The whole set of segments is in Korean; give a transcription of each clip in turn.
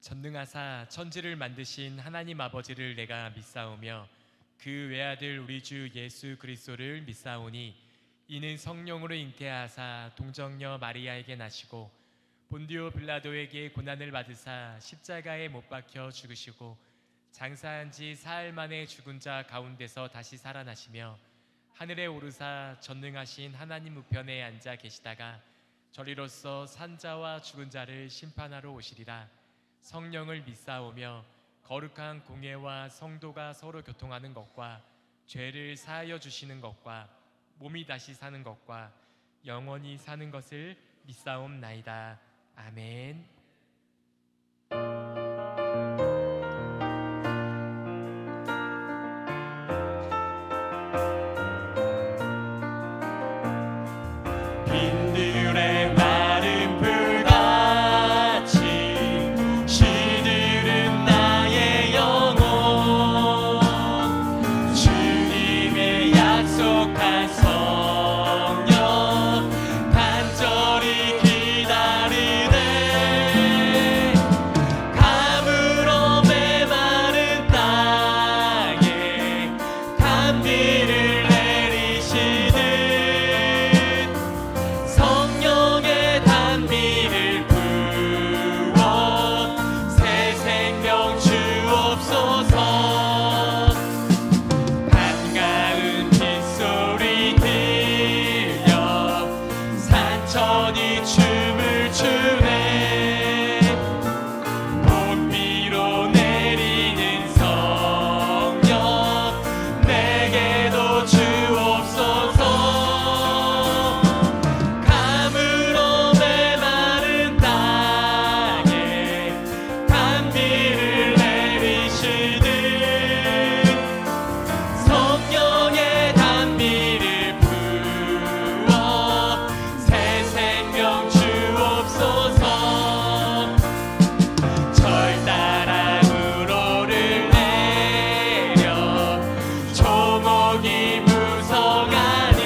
전능하사 천지를 만드신 하나님 아버지를 내가 믿사오며 그 외아들 우리 주 예수 그리스도를 믿사오니 이는 성령으로 잉태하사 동정녀 마리아에게 나시고 본디오 빌라도에게 고난을 받으사 십자가에 못 박혀 죽으시고 장사한 지 사흘 만에 죽은 자 가운데서 다시 살아나시며 하늘에 오르사 전능하신 하나님 우편에 앉아 계시다가 저리로서 산자와 죽은 자를 심판하러 오시리라. 성령을 믿사오며 거룩한 공예와 성도가 서로 교통하는 것과 죄를 사하여 주시는 것과 몸이 다시 사는 것과 영원히 사는 것을 믿사옵나이다. 아멘. 빈들의 마른 불같이 시들은 나의 영혼 주님의 약속한 성령 간절히 기다리네. 감으로 메마른 땅에 단비를 내리시듯 성령의 단비를 부어 새 생명 주옵소서. 반가운 빗소리 들려 산천이 춤을 추네. 봄비로 내리는 성령 내게도 주옵소서. 감으로 메마른 땅에 단비를 내리시듯 성령의 단비를 부어 새 생명 주옵소서. 절 따라 우로를 내려 조목이 무성하니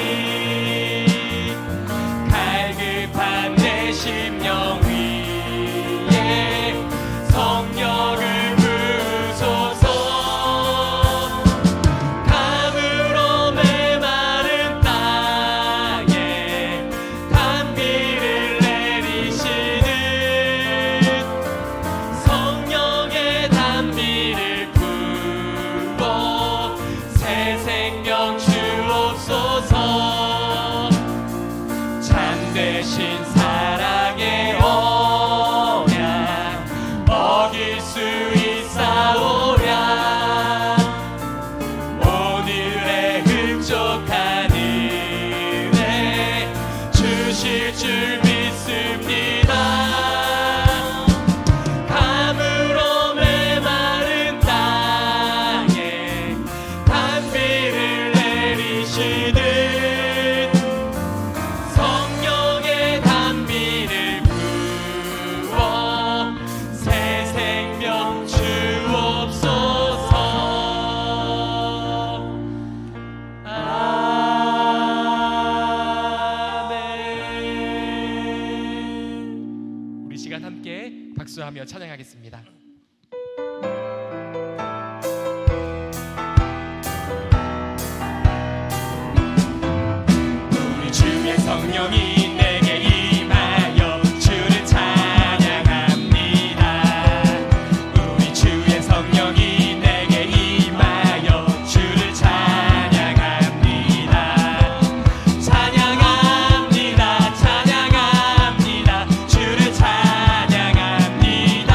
갈급한 내 심령 위에 성령을 부으소서. 감으로 메마른 땅에 단비를 내리시듯 성령의 단비를 부어 새 생명 주옵소서. 참되신 사랑의 언약 어길 수 있사오랴. 오늘의 흡족한 은혜 주실 줄 믿습니다. 감으로 메마른 땅에 단비를 내리시듯 성령의 단비를 부어 새 생명 주옵소서. 아멘. 우리 시간 함께 박수하며 찬양하겠습니다. 우리 주의 성령이 내게 임하여 주를 찬양합니다. 우리 주의 성령이 내게 임하여 주를 찬양합니다. 찬양합니다. 찬양합니다. 주를 찬양합니다.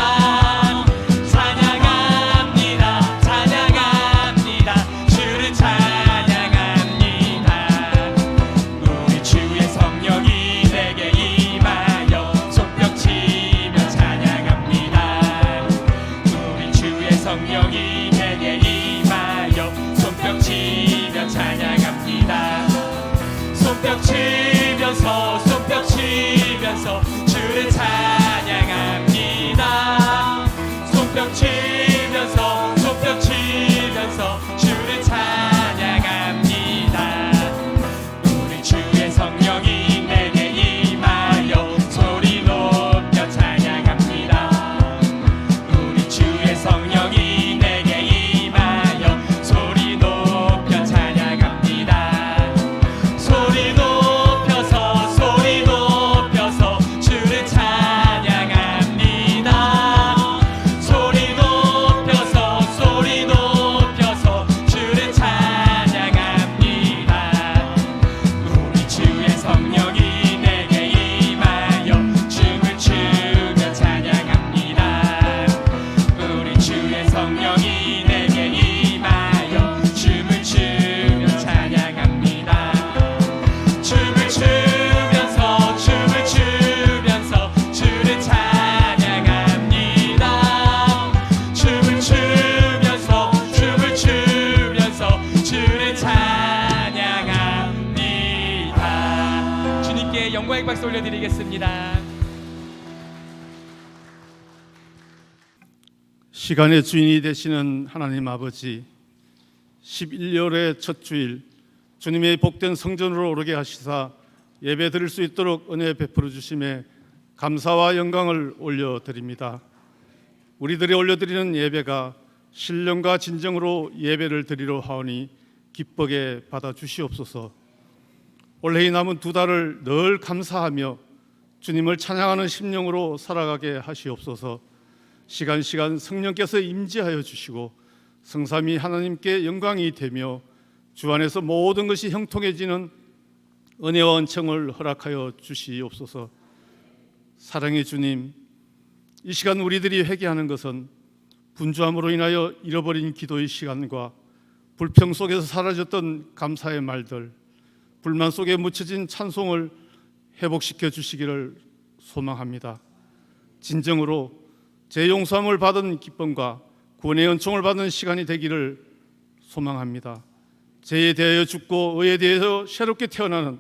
영광의 박수 올려드리겠습니다. 시간의 주인이 되시는 하나님 아버지, 11월의 첫 주일 주님의 복된 성전으로 오르게 하시사 예배 드릴 수 있도록 은혜 베풀어 주심에 감사와 영광을 올려드립니다. 우리들이 올려드리는 예배가 신령과 진정으로 예배를 드리려 하오니 기쁘게 받아주시옵소서. 올해 남은 두 달을 늘 감사하며 주님을 찬양하는 심령으로 살아가게 하시옵소서. 시간 성령께서 임재하여 주시고 성삼위 하나님께 영광이 되며 주 안에서 모든 것이 형통해지는 은혜와 은총을 허락하여 주시옵소서. 사랑의 주님, 이 시간 우리들이 회개하는 것은 분주함으로 인하여 잃어버린 기도의 시간과 불평 속에서 사라졌던 감사의 말들, 불만 속에 묻혀진 찬송을 회복시켜 주시기를 소망합니다. 진정으로 재용서함을 받은 기쁨과 구원의 은총을 받는 시간이 되기를 소망합니다. 죄에 대하여 죽고 의에 대해서 새롭게 태어나는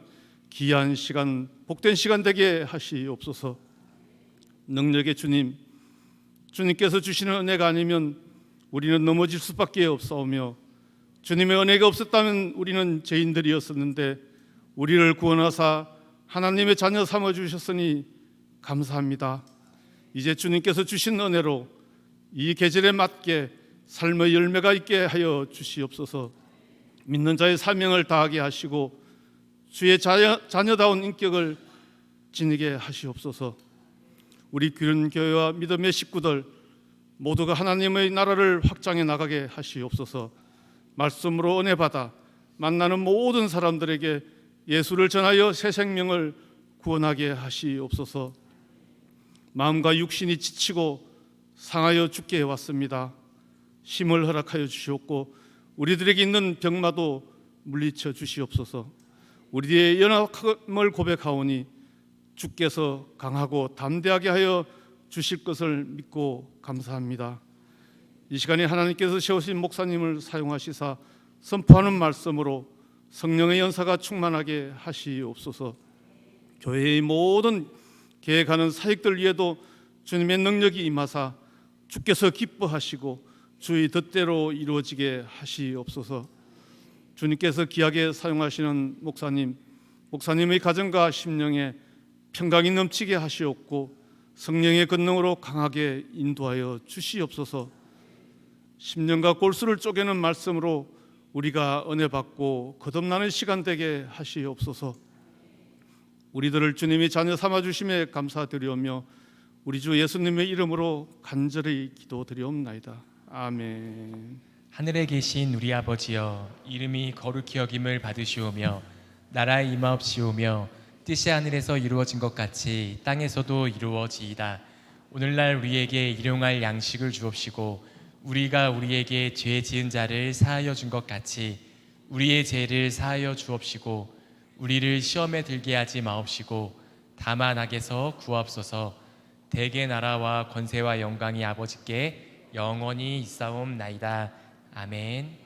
귀한 시간, 복된 시간 되게 하시옵소서. 능력의 주님, 주님께서 주시는 은혜가 아니면 우리는 넘어질 수밖에 없사오며 주님의 은혜가 없었다면 우리는 죄인들이었었는데 우리를 구원하사 하나님의 자녀 삼아주셨으니 감사합니다. 이제 주님께서 주신 은혜로 이 계절에 맞게 삶의 열매가 있게 하여 주시옵소서. 믿는 자의 사명을 다하게 하시고 주의 자녀다운 인격을 지니게 하시옵소서. 우리 귀른교회와 믿음의 식구들 모두가 하나님의 나라를 확장해 나가게 하시옵소서. 말씀으로 은혜 받아 만나는 모든 사람들에게 예수를 전하여 새 생명을 구원하게 하시옵소서. 마음과 육신이 지치고 상하여 죽게 해왔습니다. 힘을 허락하여 주시옵고 우리들에게 있는 병마도 물리쳐 주시옵소서. 우리의 연약함을 고백하오니 주께서 강하고 담대하게 하여 주실 것을 믿고 감사합니다. 이 시간에 하나님께서 세우신 목사님을 사용하시사 선포하는 말씀으로 성령의 연사가 충만하게 하시옵소서. 교회의 모든 계획하는 사역들 위에도 주님의 능력이 임하사 주께서 기뻐하시고 주의 뜻대로 이루어지게 하시옵소서. 주님께서 귀하게 사용하시는 목사님의 가정과 심령에 평강이 넘치게 하시옵고 성령의 권능으로 강하게 인도하여 주시옵소서. 심령과 골수를 쪼개는 말씀으로 우리가 은혜 받고 거듭나는 시간 되게 하시옵소서. 우리들을 주님이 자녀 삼아 주심에 감사드리오며 우리 주 예수님의 이름으로 간절히 기도드리옵나이다. 아멘. 하늘에 계신 우리 아버지여, 이름이 거룩히 여김을 받으시오며 나라의 임하옵시오며 뜻이 하늘에서 이루어진 것 같이 땅에서도 이루어지이다. 오늘날 우리에게 일용할 양식을 주옵시고 우리가 우리에게 죄 지은 자를 사하여 준 것 같이 우리의 죄를 사하여 주옵시고 우리를 시험에 들게 하지 마옵시고 다만 악에서 구하옵소서. 대개 나라와 권세와 영광이 아버지께 영원히 있사옵나이다. 아멘.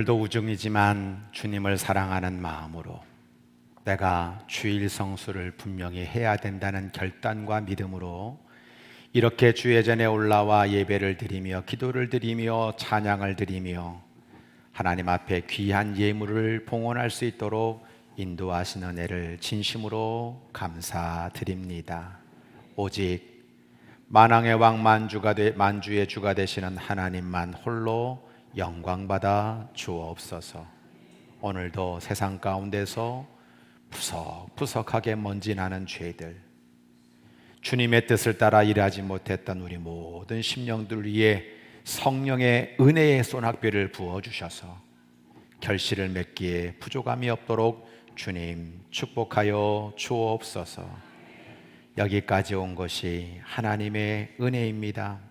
오늘도 우중이지만 주님을 사랑하는 마음으로 내가 주일 성수를 분명히 해야 된다는 결단과 믿음으로 이렇게 주의 전에 올라와 예배를 드리며 기도를 드리며 찬양을 드리며 하나님 앞에 귀한 예물을 봉헌할 수 있도록 인도하시는 은혜를 진심으로 감사드립니다. 오직 만왕의 왕 만주의 주가 되시는 하나님만 홀로 영광받아 주옵소서. 오늘도 세상 가운데서 푸석푸석하게 먼지 나는 죄들, 주님의 뜻을 따라 일하지 못했던 우리 모든 심령들 위해 성령의 은혜의 소낙비를 부어주셔서 결실을 맺기에 부족함이 없도록 주님 축복하여 주옵소서. 여기까지 온 것이 하나님의 은혜입니다.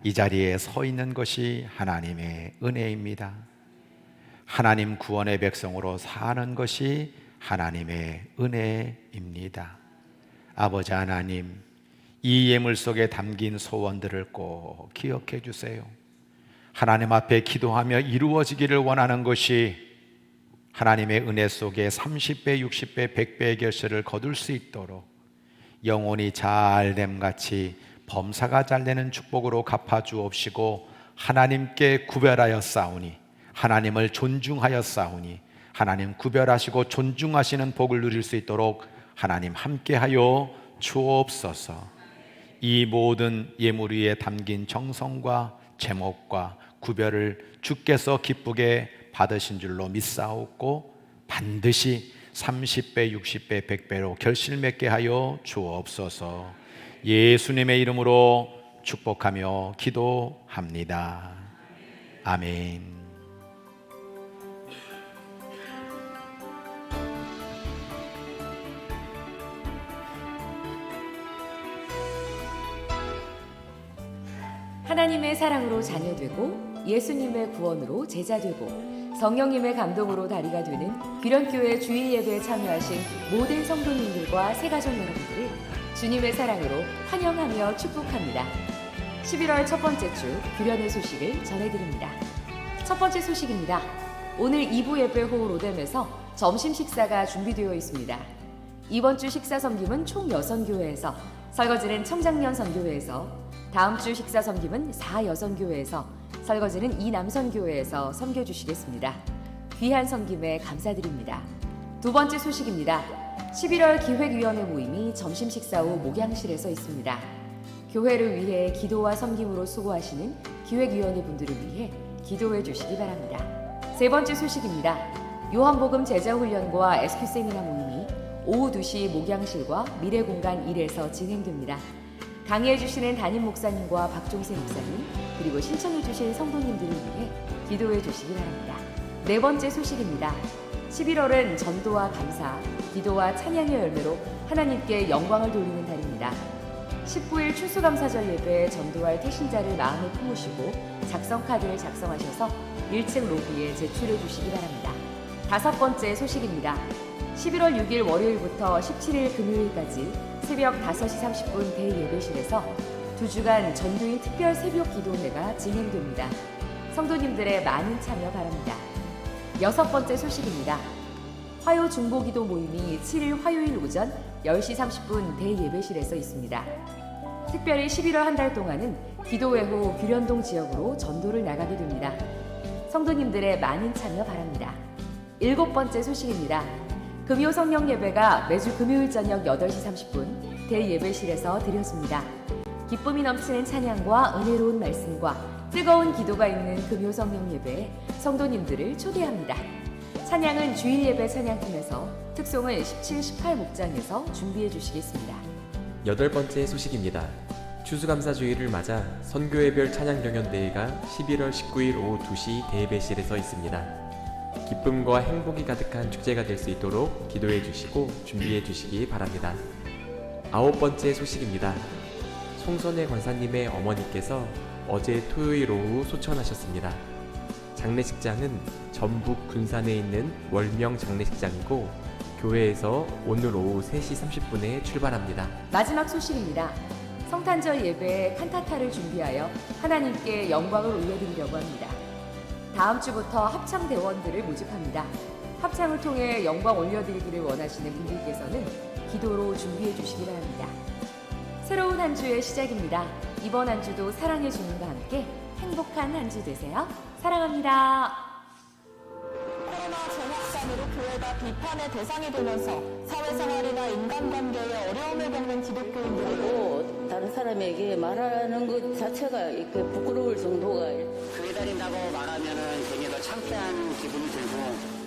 이 자리에 서 있는 것이 하나님의 은혜입니다. 하나님 구원의 백성으로 사는 것이 하나님의 은혜입니다. 아버지 하나님, 이 예물 속에 담긴 소원들을 꼭 기억해 주세요. 하나님 앞에 기도하며 이루어지기를 원하는 것이 하나님의 은혜 속에 30배, 60배, 100배의 결실을 거둘 수 있도록 영혼이 잘됨같이 범사가 잘되는 축복으로 갚아주옵시고 하나님께 구별하여 싸우니 하나님을 존중하여 싸우니 하나님 구별하시고 존중하시는 복을 누릴 수 있도록 하나님 함께하여 주옵소서. 이 모든 예물 위에 담긴 정성과 제목과 구별을 주께서 기쁘게 받으신 줄로 믿사옵고 반드시 30배, 60배, 100배로 결실 맺게 하여 주옵소서. 예수님의 이름으로 축복하며 기도합니다. 아멘. 하나님의 사랑으로 자녀되고 예수님의 구원으로 제자되고 성령님의 감동으로 다리가 되는 귀련교회 주일 예배에 참여하신 모든 성도님들과 새가족 여러분들을 주님의 사랑으로 환영하며 축복합니다. 11월 첫 번째 주 귀련의 소식을 전해드립니다. 첫 번째 소식입니다. 오늘 2부 예배 후 로뎀에서 점심 식사가 준비되어 있습니다. 이번 주 식사 섬김은 총 6교회에서, 설거지는 청장년 선교회에서, 다음 주 식사 섬김은 4여선교회에서, 설거지는 2남선교회에서 섬겨주시겠습니다. 귀한 섬김에 감사드립니다. 두 번째 소식입니다. 11월 기획위원회 모임이 점심 식사 후 목양실에서 있습니다. 교회를 위해 기도와 섬김으로 수고하시는 기획위원회 분들을 위해 기도해 주시기 바랍니다. 세 번째 소식입니다. 요한복음 제자훈련과 SQ 세미나 모임이 오후 2시 목양실과 미래공간 1에서 진행됩니다. 강의해 주시는 담임 목사님과 박종세 목사님, 그리고 신청해 주신 성도님들을 위해 기도해 주시기 바랍니다. 네 번째 소식입니다. 11월은 전도와 감사, 기도와 찬양의 열매로 하나님께 영광을 돌리는 달입니다. 19일 추수감사절 예배에 전도할 태신자를 마음에 품으시고 작성 카드를 작성하셔서 1층 로비에 제출해 주시기 바랍니다. 다섯 번째 소식입니다. 11월 6일 월요일부터 17일 금요일까지 새벽 5시 30분 대예배실에서 2주간 전도인 특별 새벽 기도회가 진행됩니다. 성도님들의 많은 참여 바랍니다. 여섯 번째 소식입니다. 화요 중보기도 모임이 7일 화요일 오전 10시 30분 대예배실에서 있습니다. 특별히 11월 한 달 동안은 기도회 후 규련동 지역으로 전도를 나가게 됩니다. 성도님들의 많은 참여 바랍니다. 일곱 번째 소식입니다. 금요 성령 예배가 매주 금요일 저녁 8시 30분 대예배실에서 드려집니다. 기쁨이 넘치는 찬양과 은혜로운 말씀과 뜨거운 기도가 있는 금요 성령 예배에 성도님들을 초대합니다. 찬양은 주일 예배 찬양팀에서, 특송은 17, 18 목장에서 준비해 주시겠습니다. 여덟 번째 소식입니다. 추수감사주일을 맞아 선교회별 찬양경연대회가 11월 19일 오후 2시 대예배실에서 있습니다. 기쁨과 행복이 가득한 축제가 될 수 있도록 기도해 주시고 준비해 주시기 바랍니다. 아홉 번째 소식입니다. 송선의 권사님의 어머니께서 어제 토요일 오후 소천하셨습니다. 장례식장은 전북 군산에 있는 월명 장례식장이고 교회에서 오늘 오후 3시 30분에 출발합니다. 마지막 소식입니다. 성탄절 예배에 칸타타를 준비하여 하나님께 영광을 올려드리려고 합니다. 다음 주부터 합창 대원들을 모집합니다. 합창을 통해 영광 올려드리기를 원하시는 분들께서는 기도로 준비해 주시기 바랍니다. 새로운 한 주의 시작입니다. 이번 한 주도 사랑의 주님과 함께 행복한 한 주 되세요. 사랑합니다. 코로나 전확산으로 교회가 비판의 대상이 되면서 사회생활이나 인간관계에 어려움을 겪는 기독교인들이 그리고 다른 사람에게 말하는 것 자체가 이렇게 부끄러울 정도가 교회 다닌다고 말하면은 괜히 더 창피한 기분이 들고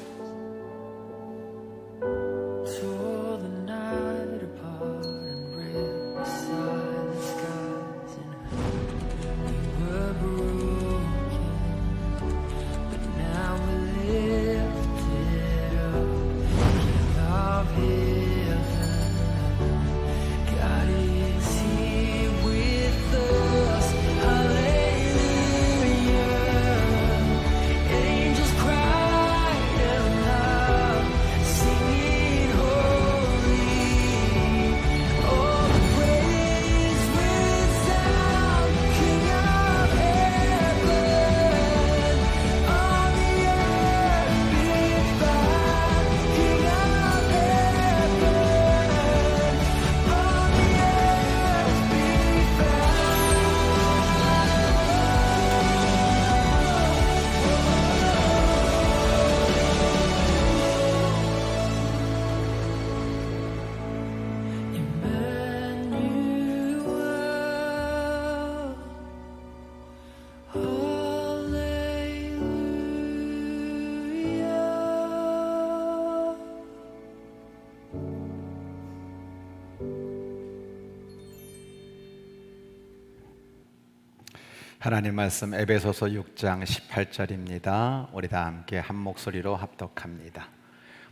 하나님 말씀 에베소서 6장 18절입니다. 우리 다 함께 한 목소리로 합독합니다.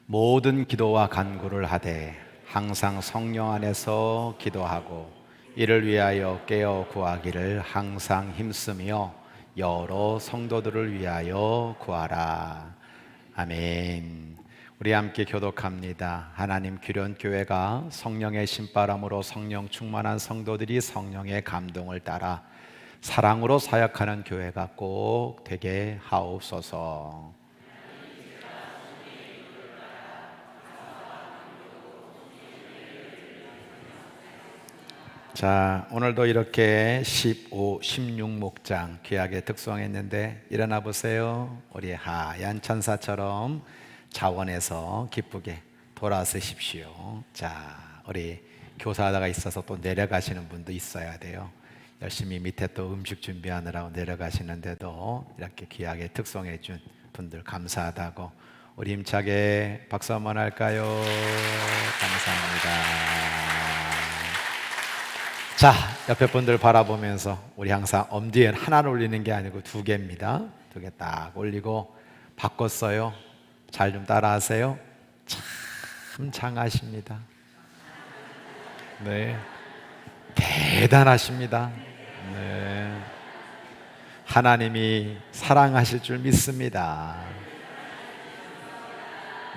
모든 기도와 간구를 하되 항상 성령 안에서 기도하고 이를 위하여 깨어 구하기를 항상 힘쓰며 여러 성도들을 위하여 구하라. 아멘. 우리 함께 교독합니다. 하나님 귀련교회가 성령의 신바람으로 성령 충만한 성도들이 성령의 감동을 따라 사랑으로 사역하는 교회가 꼭 되게 하옵소서. 자, 오늘도 이렇게 15, 16목장 귀하게 특송했는데 일어나 보세요. 우리 하얀 천사처럼 자원에서 기쁘게 돌아서십시오. 자, 우리 교사가 있어서 또 내려가시는 분도 있어야 돼요. 열심히 밑에 또 음식 준비하느라고 내려가시는데도 이렇게 귀하게 특송해 준 분들 감사하다고 우리 힘차게 박수 한번 할까요? 감사합니다. 자, 옆에 분들 바라보면서 우리 항상 엄지에 하나를 올리는 게 아니고 두 개입니다. 두 개 딱 올리고 바꿨어요. 잘 좀 따라하세요. 참 장하십니다. 네, 대단하십니다. 네. 하나님이 사랑하실 줄 믿습니다.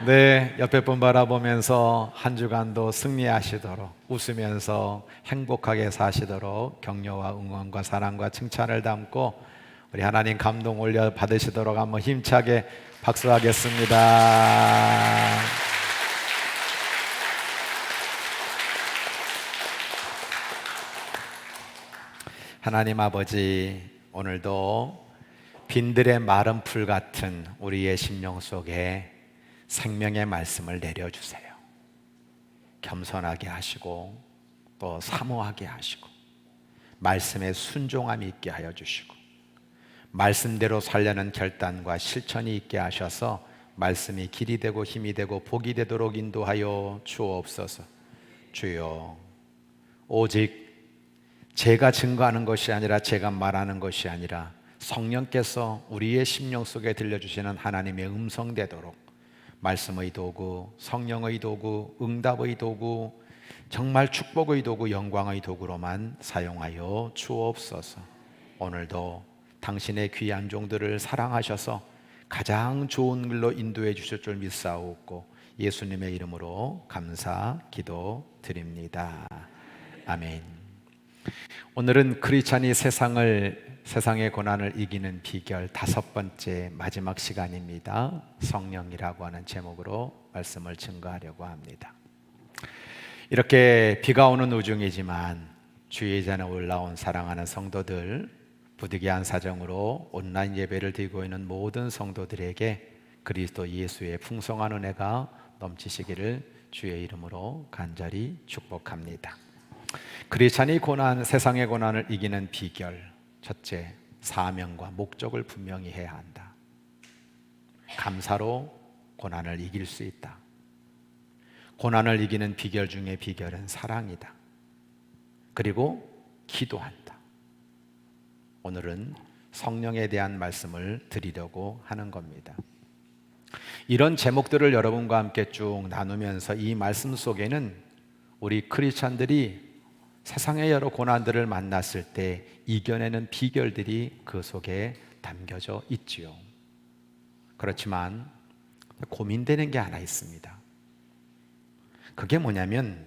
네, 옆에 분 바라보면서 한 주간도 승리하시도록 웃으면서 행복하게 사시도록 격려와 응원과 사랑과 칭찬을 담고 우리 하나님 감동 올려 받으시도록 한번 힘차게 박수하겠습니다. 하나님 아버지, 오늘도 빈들의 마른 풀 같은 우리의 심령 속에 생명의 말씀을 내려주세요. 겸손하게 하시고 또 사모하게 하시고 말씀에 순종함이 있게 하여 주시고 말씀대로 살려는 결단과 실천이 있게 하셔서 말씀이 길이 되고 힘이 되고 복이 되도록 인도하여 주옵소서. 주여, 오직 제가 증거하는 것이 아니라 제가 말하는 것이 아니라 성령께서 우리의 심령 속에 들려주시는 하나님의 음성 되도록 말씀의 도구, 성령의 도구, 응답의 도구, 정말 축복의 도구, 영광의 도구로만 사용하여 주옵소서. 오늘도 당신의 귀한 종들을 사랑하셔서 가장 좋은 길로 인도해 주실 줄 믿사옵고 예수님의 이름으로 감사 기도드립니다. 아멘. 오늘은 크리스찬이 세상을 세상의 고난을 이기는 비결 5번째 마지막 시간입니다. 성령이라고 하는 제목으로 말씀을 증거하려고 합니다. 이렇게 비가 오는 우중이지만 주의 잔에 올라온 사랑하는 성도들, 부득이한 사정으로 온라인 예배를 드리고 있는 모든 성도들에게 그리스도 예수의 풍성한 은혜가 넘치시기를 주의 이름으로 간절히 축복합니다. 크리스찬이 세상의 고난을 이기는 비결, 첫째, 사명과 목적을 분명히 해야 한다. 감사로 고난을 이길 수 있다. 고난을 이기는 비결 중에 비결은 사랑이다. 그리고 기도한다. 오늘은 성령에 대한 말씀을 드리려고 하는 겁니다. 이런 제목들을 여러분과 함께 쭉 나누면서 이 말씀 속에는 우리 크리스찬들이 세상의 여러 고난들을 만났을 때 이겨내는 비결들이 그 속에 담겨져 있지요. 그렇지만 고민되는 게 하나 있습니다. 그게 뭐냐면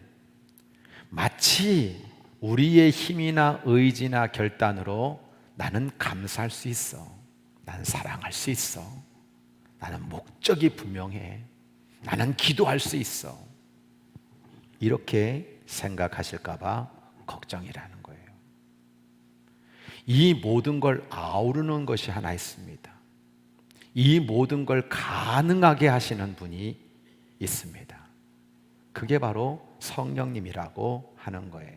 마치 우리의 힘이나 의지나 결단으로 나는 감사할 수 있어, 나는 사랑할 수 있어, 나는 목적이 분명해, 나는 기도할 수 있어, 이렇게 생각하실까 봐 걱정이라는 거예요. 이 모든 걸 아우르는 것이 하나 있습니다. 이 모든 걸 가능하게 하시는 분이 있습니다. 그게 바로 성령님이라고 하는 거예요.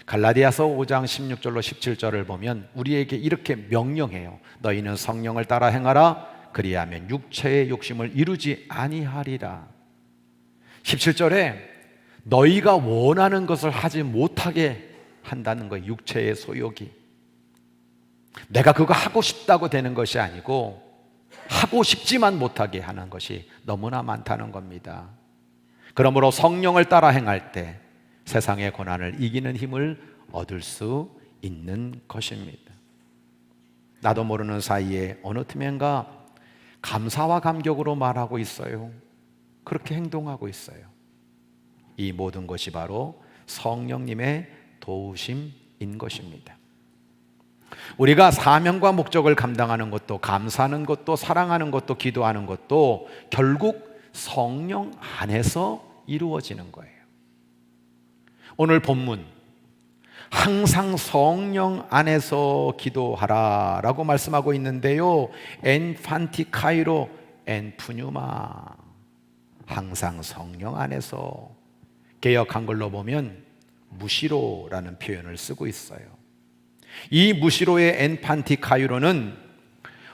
갈라디아서 5장 16절로 17절을 보면 우리에게 이렇게 명령해요. 너희는 성령을 따라 행하라. 그리하면 육체의 욕심을 이루지 아니하리라. 17절에 너희가 원하는 것을 하지 못하게 한다는 거예요. 육체의 소욕이. 내가 그거 하고 싶다고 되는 것이 아니고 하고 싶지만 못하게 하는 것이 너무나 많다는 겁니다. 그러므로 성령을 따라 행할 때 세상의 고난을 이기는 힘을 얻을 수 있는 것입니다. 나도 모르는 사이에 어느 틈엔가 감사와 감격으로 말하고 있어요. 그렇게 행동하고 있어요. 이 모든 것이 바로 성령님의 도우심인 것입니다. 우리가 사명과 목적을 감당하는 것도, 감사하는 것도, 사랑하는 것도, 기도하는 것도 결국 성령 안에서 이루어지는 거예요. 오늘 본문 항상 성령 안에서 기도하라 라고 말씀하고 있는데요, 엔판티카이로 엔푸뉴마, 항상 성령 안에서. 개역 한글로 보면 무시로라는 표현을 쓰고 있어요. 이 무시로의 엔판티카이로는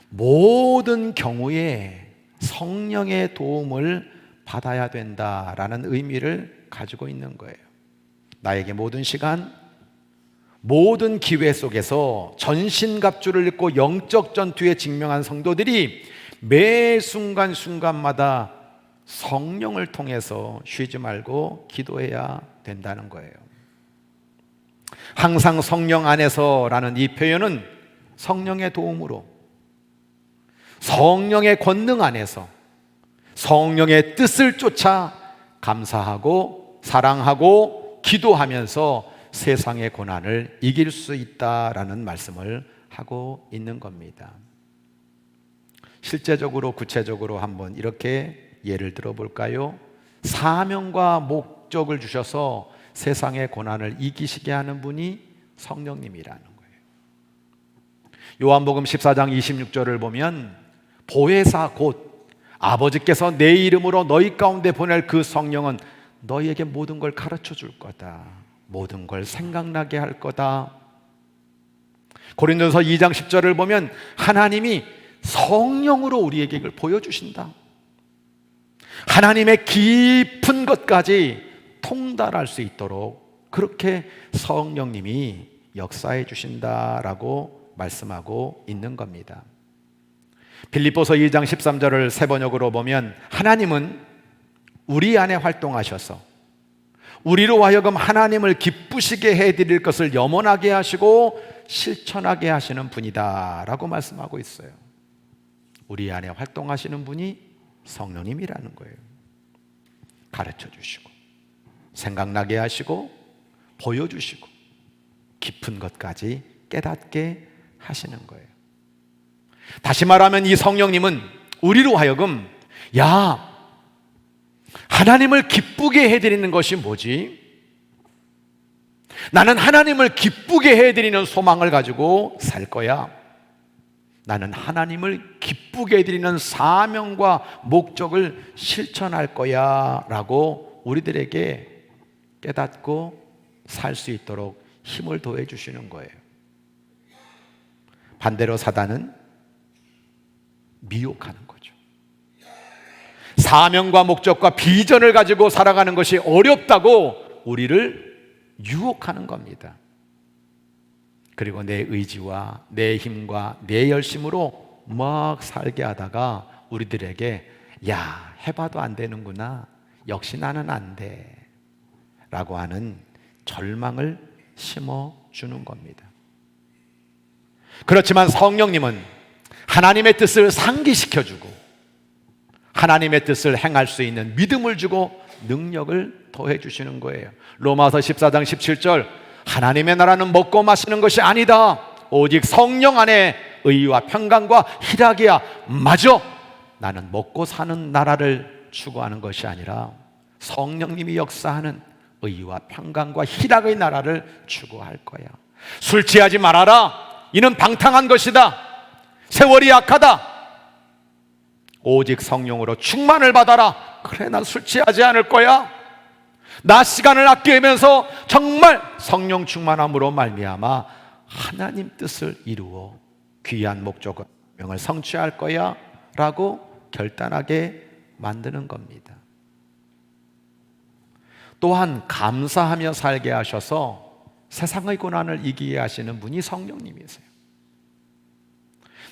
모든 경우에 성령의 도움을 받아야 된다라는 의미를 가지고 있는 거예요. 나에게 모든 시간, 모든 기회 속에서 전신갑주를 입고 영적 전투에 직면한 성도들이 매 순간순간마다 성령을 통해서 쉬지 말고 기도해야 된다는 거예요. 항상 성령 안에서라는 이 표현은 성령의 도움으로, 성령의 권능 안에서 성령의 뜻을 쫓아 감사하고 사랑하고 기도하면서 세상의 고난을 이길 수 있다라는 말씀을 하고 있는 겁니다. 실제적으로 구체적으로 한번 이렇게 예를 들어 볼까요? 사명과 목적을 주셔서 세상의 고난을 이기시게 하는 분이 성령님이라는 거예요. 요한복음 14장 26절을 보면 보혜사 곧 아버지께서 내 이름으로 너희 가운데 보낼 그 성령은 너희에게 모든 걸 가르쳐 줄 거다, 모든 걸 생각나게 할 거다. 고린도서 2장 10절을 보면 하나님이 성령으로 우리에게 이걸 보여주신다. 하나님의 깊은 것까지 통달할 수 있도록 그렇게 성령님이 역사해 주신다라고 말씀하고 있는 겁니다. 빌립보서 2장 13절을 세 번역으로 보면 하나님은 우리 안에 활동하셔서 우리로 하여금 하나님을 기쁘시게 해드릴 것을 염원하게 하시고 실천하게 하시는 분이다 라고 말씀하고 있어요. 우리 안에 활동하시는 분이 성령님이라는 거예요. 가르쳐 주시고 생각나게 하시고 보여주시고 깊은 것까지 깨닫게 하시는 거예요. 다시 말하면 이 성령님은 우리로 하여금 야, 하나님을 기쁘게 해드리는 것이 뭐지? 나는 하나님을 기쁘게 해드리는 소망을 가지고 살 거야. 나는 하나님을 기쁘게 해드리는 사명과 목적을 실천할 거야 라고 우리들에게 깨닫고 살 수 있도록 힘을 더해 주시는 거예요. 반대로 사단은 미혹하는 거죠. 사명과 목적과 비전을 가지고 살아가는 것이 어렵다고 우리를 유혹하는 겁니다. 그리고 내 의지와 내 힘과 내 열심으로 막 살게 하다가 우리들에게 야, 해봐도 안 되는구나, 역시 나는 안 돼 라고 하는 절망을 심어주는 겁니다. 그렇지만 성령님은 하나님의 뜻을 상기시켜주고 하나님의 뜻을 행할 수 있는 믿음을 주고 능력을 더해 주시는 거예요. 로마서 14장 17절, 하나님의 나라는 먹고 마시는 것이 아니다, 오직 성령 안에 의와 평강과 희락이야. 맞아, 나는 먹고 사는 나라를 추구하는 것이 아니라 성령님이 역사하는 의와 평강과 희락의 나라를 추구할 거야. 술 취하지 말아라, 이는 방탕한 것이다. 세월이 약하다. 오직 성령으로 충만을 받아라. 그래, 난 술 취하지 않을 거야. 나 시간을 아끼면서 정말 성령 충만함으로 말미암아 하나님 뜻을 이루어 귀한 목적을 성취할 거야 라고 결단하게 만드는 겁니다. 또한 감사하며 살게 하셔서 세상의 고난을 이기게 하시는 분이 성령님이세요.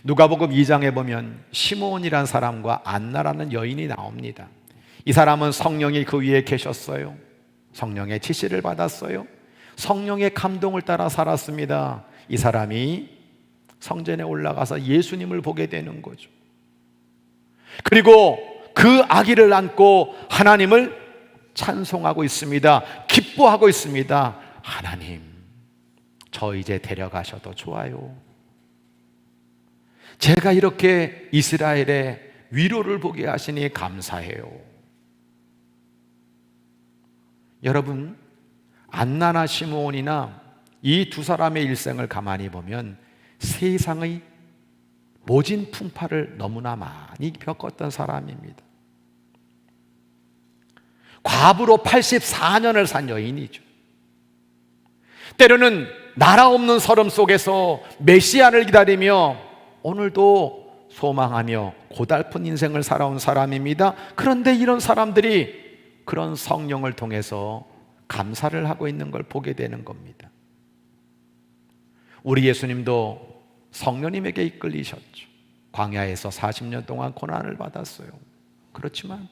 누가복음 2장에 보면 시므온이라는 사람과 안나라는 여인이 나옵니다. 이 사람은 성령이 그 위에 계셨어요. 성령의 지시를 받았어요. 성령의 감동을 따라 살았습니다. 이 사람이 성전에 올라가서 예수님을 보게 되는 거죠. 그리고 그 아기를 안고 하나님을 찬송하고 있습니다. 기뻐하고 있습니다. 하나님, 저 이제 데려가셔도 좋아요. 제가 이렇게 이스라엘의 위로를 보게 하시니 감사해요. 여러분, 안나나 시므온이나 이 두 사람의 일생을 가만히 보면 세상의 모진 풍파를 너무나 많이 겪었던 사람입니다. 과부로 84년을 산 여인이죠. 때로는 나라 없는 서름 속에서 메시아를 기다리며 오늘도 소망하며 고달픈 인생을 살아온 사람입니다. 그런데 이런 사람들이 그런 성령을 통해서 감사를 하고 있는 걸 보게 되는 겁니다. 우리 예수님도 성령님에게 이끌리셨죠. 광야에서 40년 동안 고난을 받았어요. 그렇지만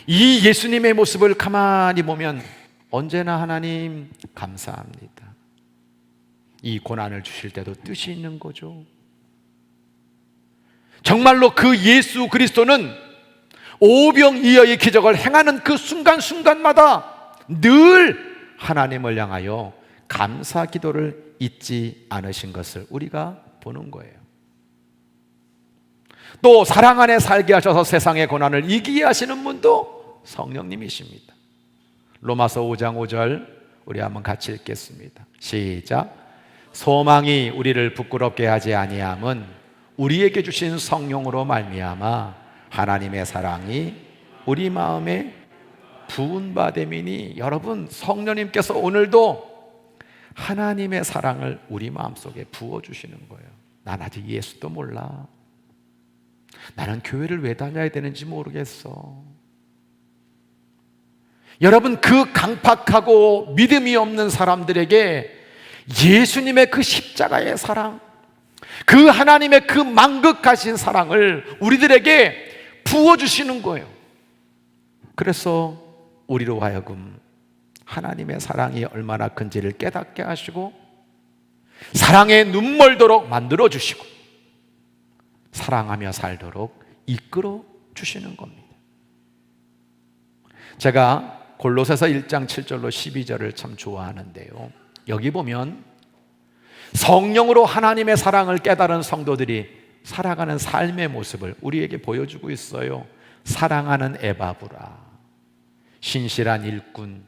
이 예수님의 모습을 가만히 보면 언제나 하나님 감사합니다. 이 고난을 주실 때도 뜻이 있는 거죠. 정말로 그 예수 그리스도는 오병이어의 기적을 행하는 그 순간순간마다 늘 하나님을 향하여 감사 기도를 잊지 않으신 것을 우리가 보는 거예요. 또 사랑 안에 살게 하셔서 세상의 고난을 이기게 하시는 분도 성령님이십니다. 로마서 5장 5절 우리 한번 같이 읽겠습니다. 시작. 소망이 우리를 부끄럽게 하지 아니함은 우리에게 주신 성령으로 말미암아 하나님의 사랑이 우리 마음에 부은 바 됨이니. 여러분, 성령님께서 오늘도 하나님의 사랑을 우리 마음속에 부어주시는 거예요. 난 아직 예수도 몰라. 나는 교회를 왜 다녀야 되는지 모르겠어. 여러분, 그 강팍하고 믿음이 없는 사람들에게 예수님의 그 십자가의 사랑, 그 하나님의 그 만극하신 사랑을 우리들에게 부어주시는 거예요. 그래서 우리로 하여금 하나님의 사랑이 얼마나 큰지를 깨닫게 하시고 사랑에 눈멀도록 만들어주시고 사랑하며 살도록 이끌어 주시는 겁니다. 제가 골로새서 1장 7절로 12절을 참 좋아하는데요, 여기 보면 성령으로 하나님의 사랑을 깨달은 성도들이 살아가는 삶의 모습을 우리에게 보여주고 있어요. 사랑하는 에바브라, 신실한 일꾼,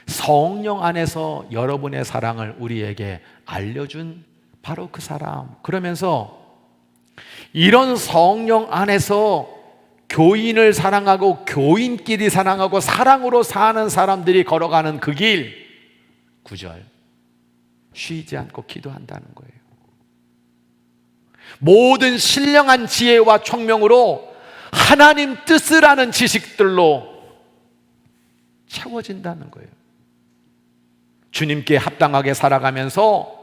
성령 안에서 여러분의 사랑을 우리에게 알려준 바로 그 사람. 그러면서 이런 성령 안에서 교인을 사랑하고 교인끼리 사랑하고 사랑으로 사는 사람들이 걸어가는 그 길, 9절, 쉬지 않고 기도한다는 거예요. 모든 신령한 지혜와 총명으로 하나님 뜻을 아는 지식들로 채워진다는 거예요. 주님께 합당하게 살아가면서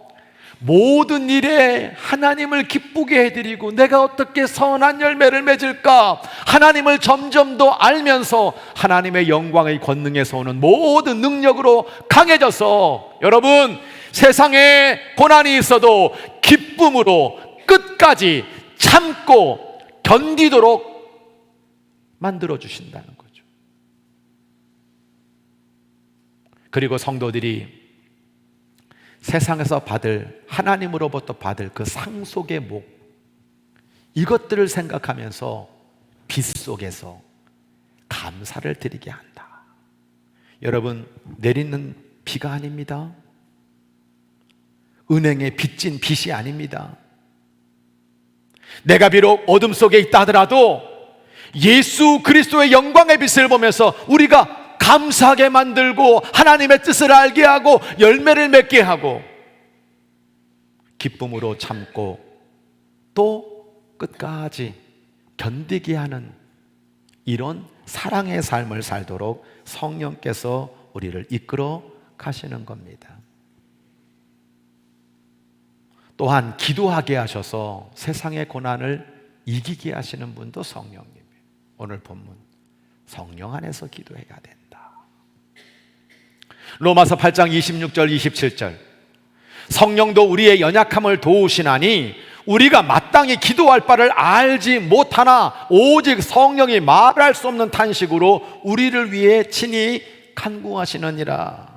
모든 일에 하나님을 기쁘게 해드리고 내가 어떻게 선한 열매를 맺을까, 하나님을 점점 더 알면서 하나님의 영광의 권능에서 오는 모든 능력으로 강해져서 여러분, 세상에 고난이 있어도 기쁨으로 끝까지 참고 견디도록 만들어 주신다는 거죠. 그리고 성도들이 세상에서 받을, 하나님으로부터 받을 그 상속의 목, 이것들을 생각하면서 빛 속에서 감사를 드리게 한다. 여러분, 내리는 비가 아닙니다. 은행에 빚진 빚이 아닙니다. 내가 비록 어둠 속에 있다 하더라도 예수 그리스도의 영광의 빛을 보면서 우리가 감사하게 만들고 하나님의 뜻을 알게 하고 열매를 맺게 하고 기쁨으로 참고 또 끝까지 견디게 하는 이런 사랑의 삶을 살도록 성령께서 우리를 이끌어 가시는 겁니다. 또한 기도하게 하셔서 세상의 고난을 이기게 하시는 분도 성령님이에요. 오늘 본문, 성령 안에서 기도해야 된다. 로마서 8장 26절 27절, 성령도 우리의 연약함을 도우시나니 우리가 마땅히 기도할 바를 알지 못하나 오직 성령이 말할 수 없는 탄식으로 우리를 위해 친히 간구하시느니라.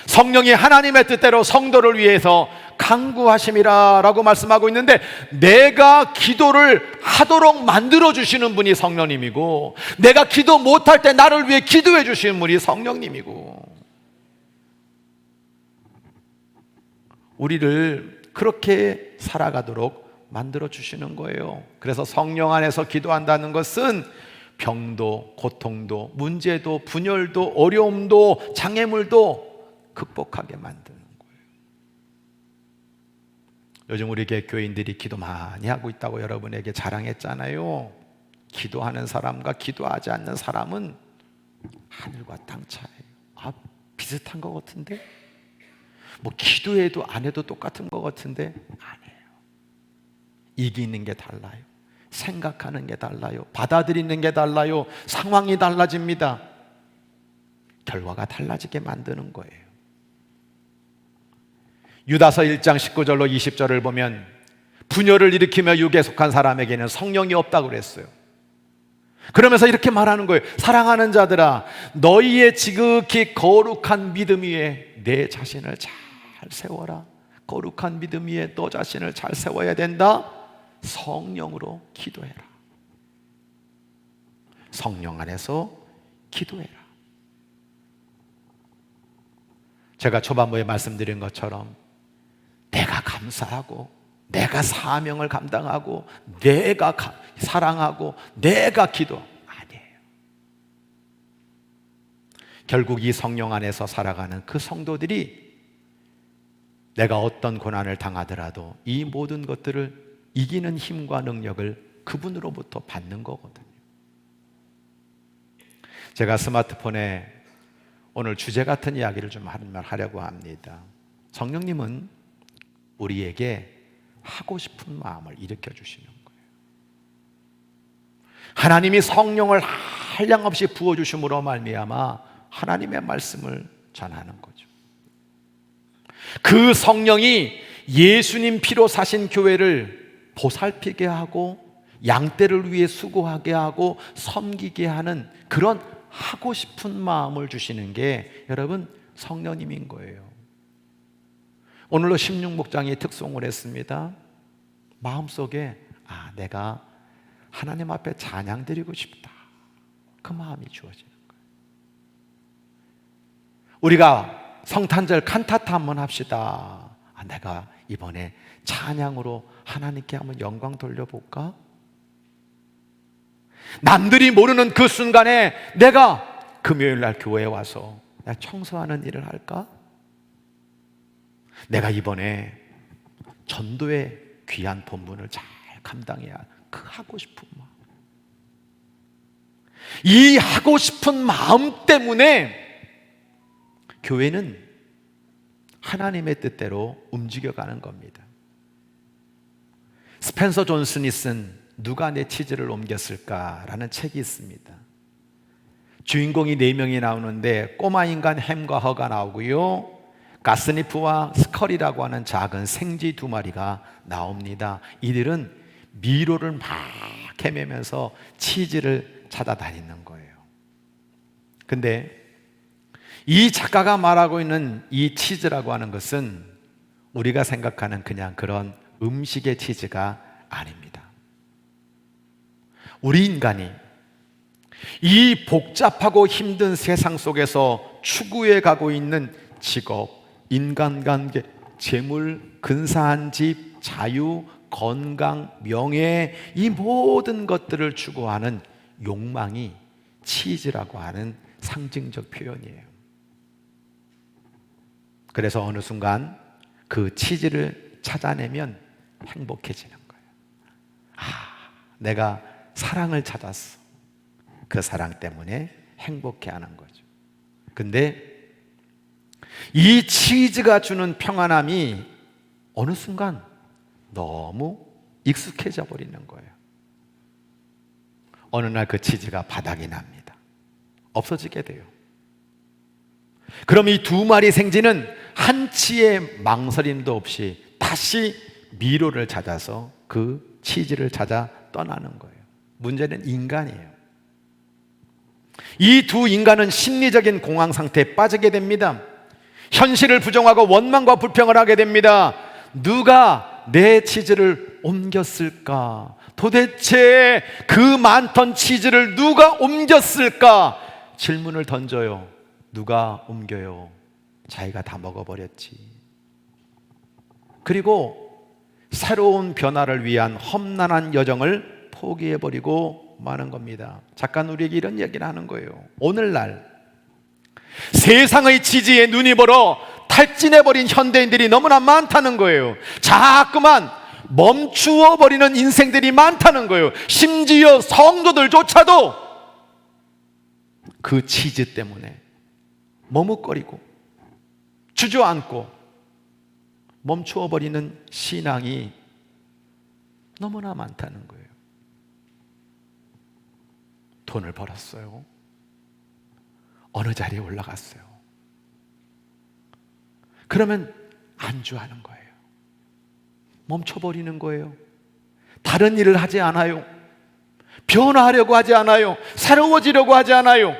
성령이 하나님의 뜻대로 성도를 위해서 간구하심이라 라고 말씀하고 있는데, 내가 기도를 하도록 만들어 주시는 분이 성령님이고, 내가 기도 못할 때 나를 위해 기도해 주시는 분이 성령님이고, 우리를 그렇게 살아가도록 만들어 주시는 거예요. 그래서 성령 안에서 기도한다는 것은 병도, 고통도, 문제도, 분열도, 어려움도, 장애물도 극복하게 만드는 거예요. 요즘 우리 교인들이 기도 많이 하고 있다고 여러분에게 자랑했잖아요. 기도하는 사람과 기도하지 않는 사람은 하늘과 땅 차이에요. 비슷한 것 같은데? 뭐 기도해도 안 해도 똑같은 것 같은데? 아니에요. 이기는 게 달라요. 생각하는 게 달라요. 받아들이는 게 달라요. 상황이 달라집니다. 결과가 달라지게 만드는 거예요. 유다서 1장 19절로 20절을 보면 분열을 일으키며 육에 속한 사람에게는 성령이 없다고 그랬어요. 그러면서 이렇게 말하는 거예요. 사랑하는 자들아, 너희의 지극히 거룩한 믿음 위에 내 자신을 잘 세워라. 거룩한 믿음 위에 너 자신을 잘 세워야 된다. 성령으로 기도해라. 성령 안에서 기도해라. 제가 초반부에 말씀드린 것처럼 내가 감사하고 내가 사명을 감당하고 내가 사랑하고 내가 기도 아니에요. 결국 이 성령 안에서 살아가는 그 성도들이 내가 어떤 고난을 당하더라도 이 모든 것들을 이기는 힘과 능력을 그분으로부터 받는 거거든요. 제가 스마트폰에 오늘 주제 같은 이야기를 좀 하려고 합니다. 성령님은 우리에게 하고 싶은 마음을 일으켜 주시는 거예요. 하나님이 성령을 한량없이 부어주심으로 말미암아 하나님의 말씀을 전하는 거죠. 그 성령이 예수님 피로 사신 교회를 보살피게 하고 양떼를 위해 수고하게 하고 섬기게 하는 그런 하고 싶은 마음을 주시는 게 여러분 성령님인 거예요. 오늘로 16목장이 특송을 했습니다. 마음속에 내가 하나님 앞에 찬양 드리고 싶다, 그 마음이 주어지는 거예요. 우리가 성탄절 칸타타 한번 합시다. 내가 이번에 찬양으로 하나님께 한번 영광 돌려볼까? 남들이 모르는 그 순간에 내가 금요일 날 교회에 와서 내가 청소하는 일을 할까? 내가 이번에 전도의 귀한 본분을 잘 감당해야 그 하고 싶은 마음, 이 하고 싶은 마음 때문에 교회는 하나님의 뜻대로 움직여가는 겁니다. 스펜서 존슨이 쓴 누가 내 치즈를 옮겼을까라는 책이 있습니다. 주인공이 4명이 나오는데 꼬마 인간 햄과 허가 나오고요, 가스니프와 스컬이라고 하는 작은 생쥐 2마리가 나옵니다. 이들은 미로를 막 헤매면서 치즈를 찾아다니는 거예요. 근데 이 작가가 말하고 있는 이 치즈라고 하는 것은 우리가 생각하는 그냥 그런 음식의 치즈가 아닙니다. 우리 인간이 이 복잡하고 힘든 세상 속에서 추구해 가고 있는 직업, 인간관계, 재물, 근사한 집, 자유, 건강, 명예, 이 모든 것들을 추구하는 욕망이 치즈라고 하는 상징적 표현이에요. 그래서 어느 순간 그 치즈를 찾아내면 행복해지는 거예요. 내가 사랑을 찾았어. 그 사랑 때문에 행복해하는 거죠. 근데 이 치즈가 주는 평안함이 어느 순간 너무 익숙해져 버리는 거예요. 어느 날 그 치즈가 바닥이 납니다. 없어지게 돼요. 그럼 이 2마리 생쥐는 한치의 망설임도 없이 다시 미로를 찾아서 그 치즈를 찾아 떠나는 거예요. 문제는 인간이에요. 이 2 인간은 심리적인 공황 상태에 빠지게 됩니다. 현실을 부정하고 원망과 불평을 하게 됩니다. 누가 내 치즈를 옮겼을까? 도대체 그 많던 치즈를 누가 옮겼을까? 질문을 던져요. 누가 옮겨요? 자기가 다 먹어버렸지. 그리고 새로운 변화를 위한 험난한 여정을 포기해버리고 마는 겁니다. 작가는 우리에게 이런 얘기를 하는 거예요. 오늘날 세상의 치즈에 눈이 멀어 탈진해버린 현대인들이 너무나 많다는 거예요. 자꾸만 멈추어버리는 인생들이 많다는 거예요. 심지어 성도들조차도 그 치즈 때문에 머뭇거리고 주저앉고 멈추어버리는 신앙이 너무나 많다는 거예요. 돈을 벌었어요. 어느 자리에 올라갔어요. 그러면 안주하는 거예요. 멈춰버리는 거예요. 다른 일을 하지 않아요. 변화하려고 하지 않아요. 새로워지려고 하지 않아요.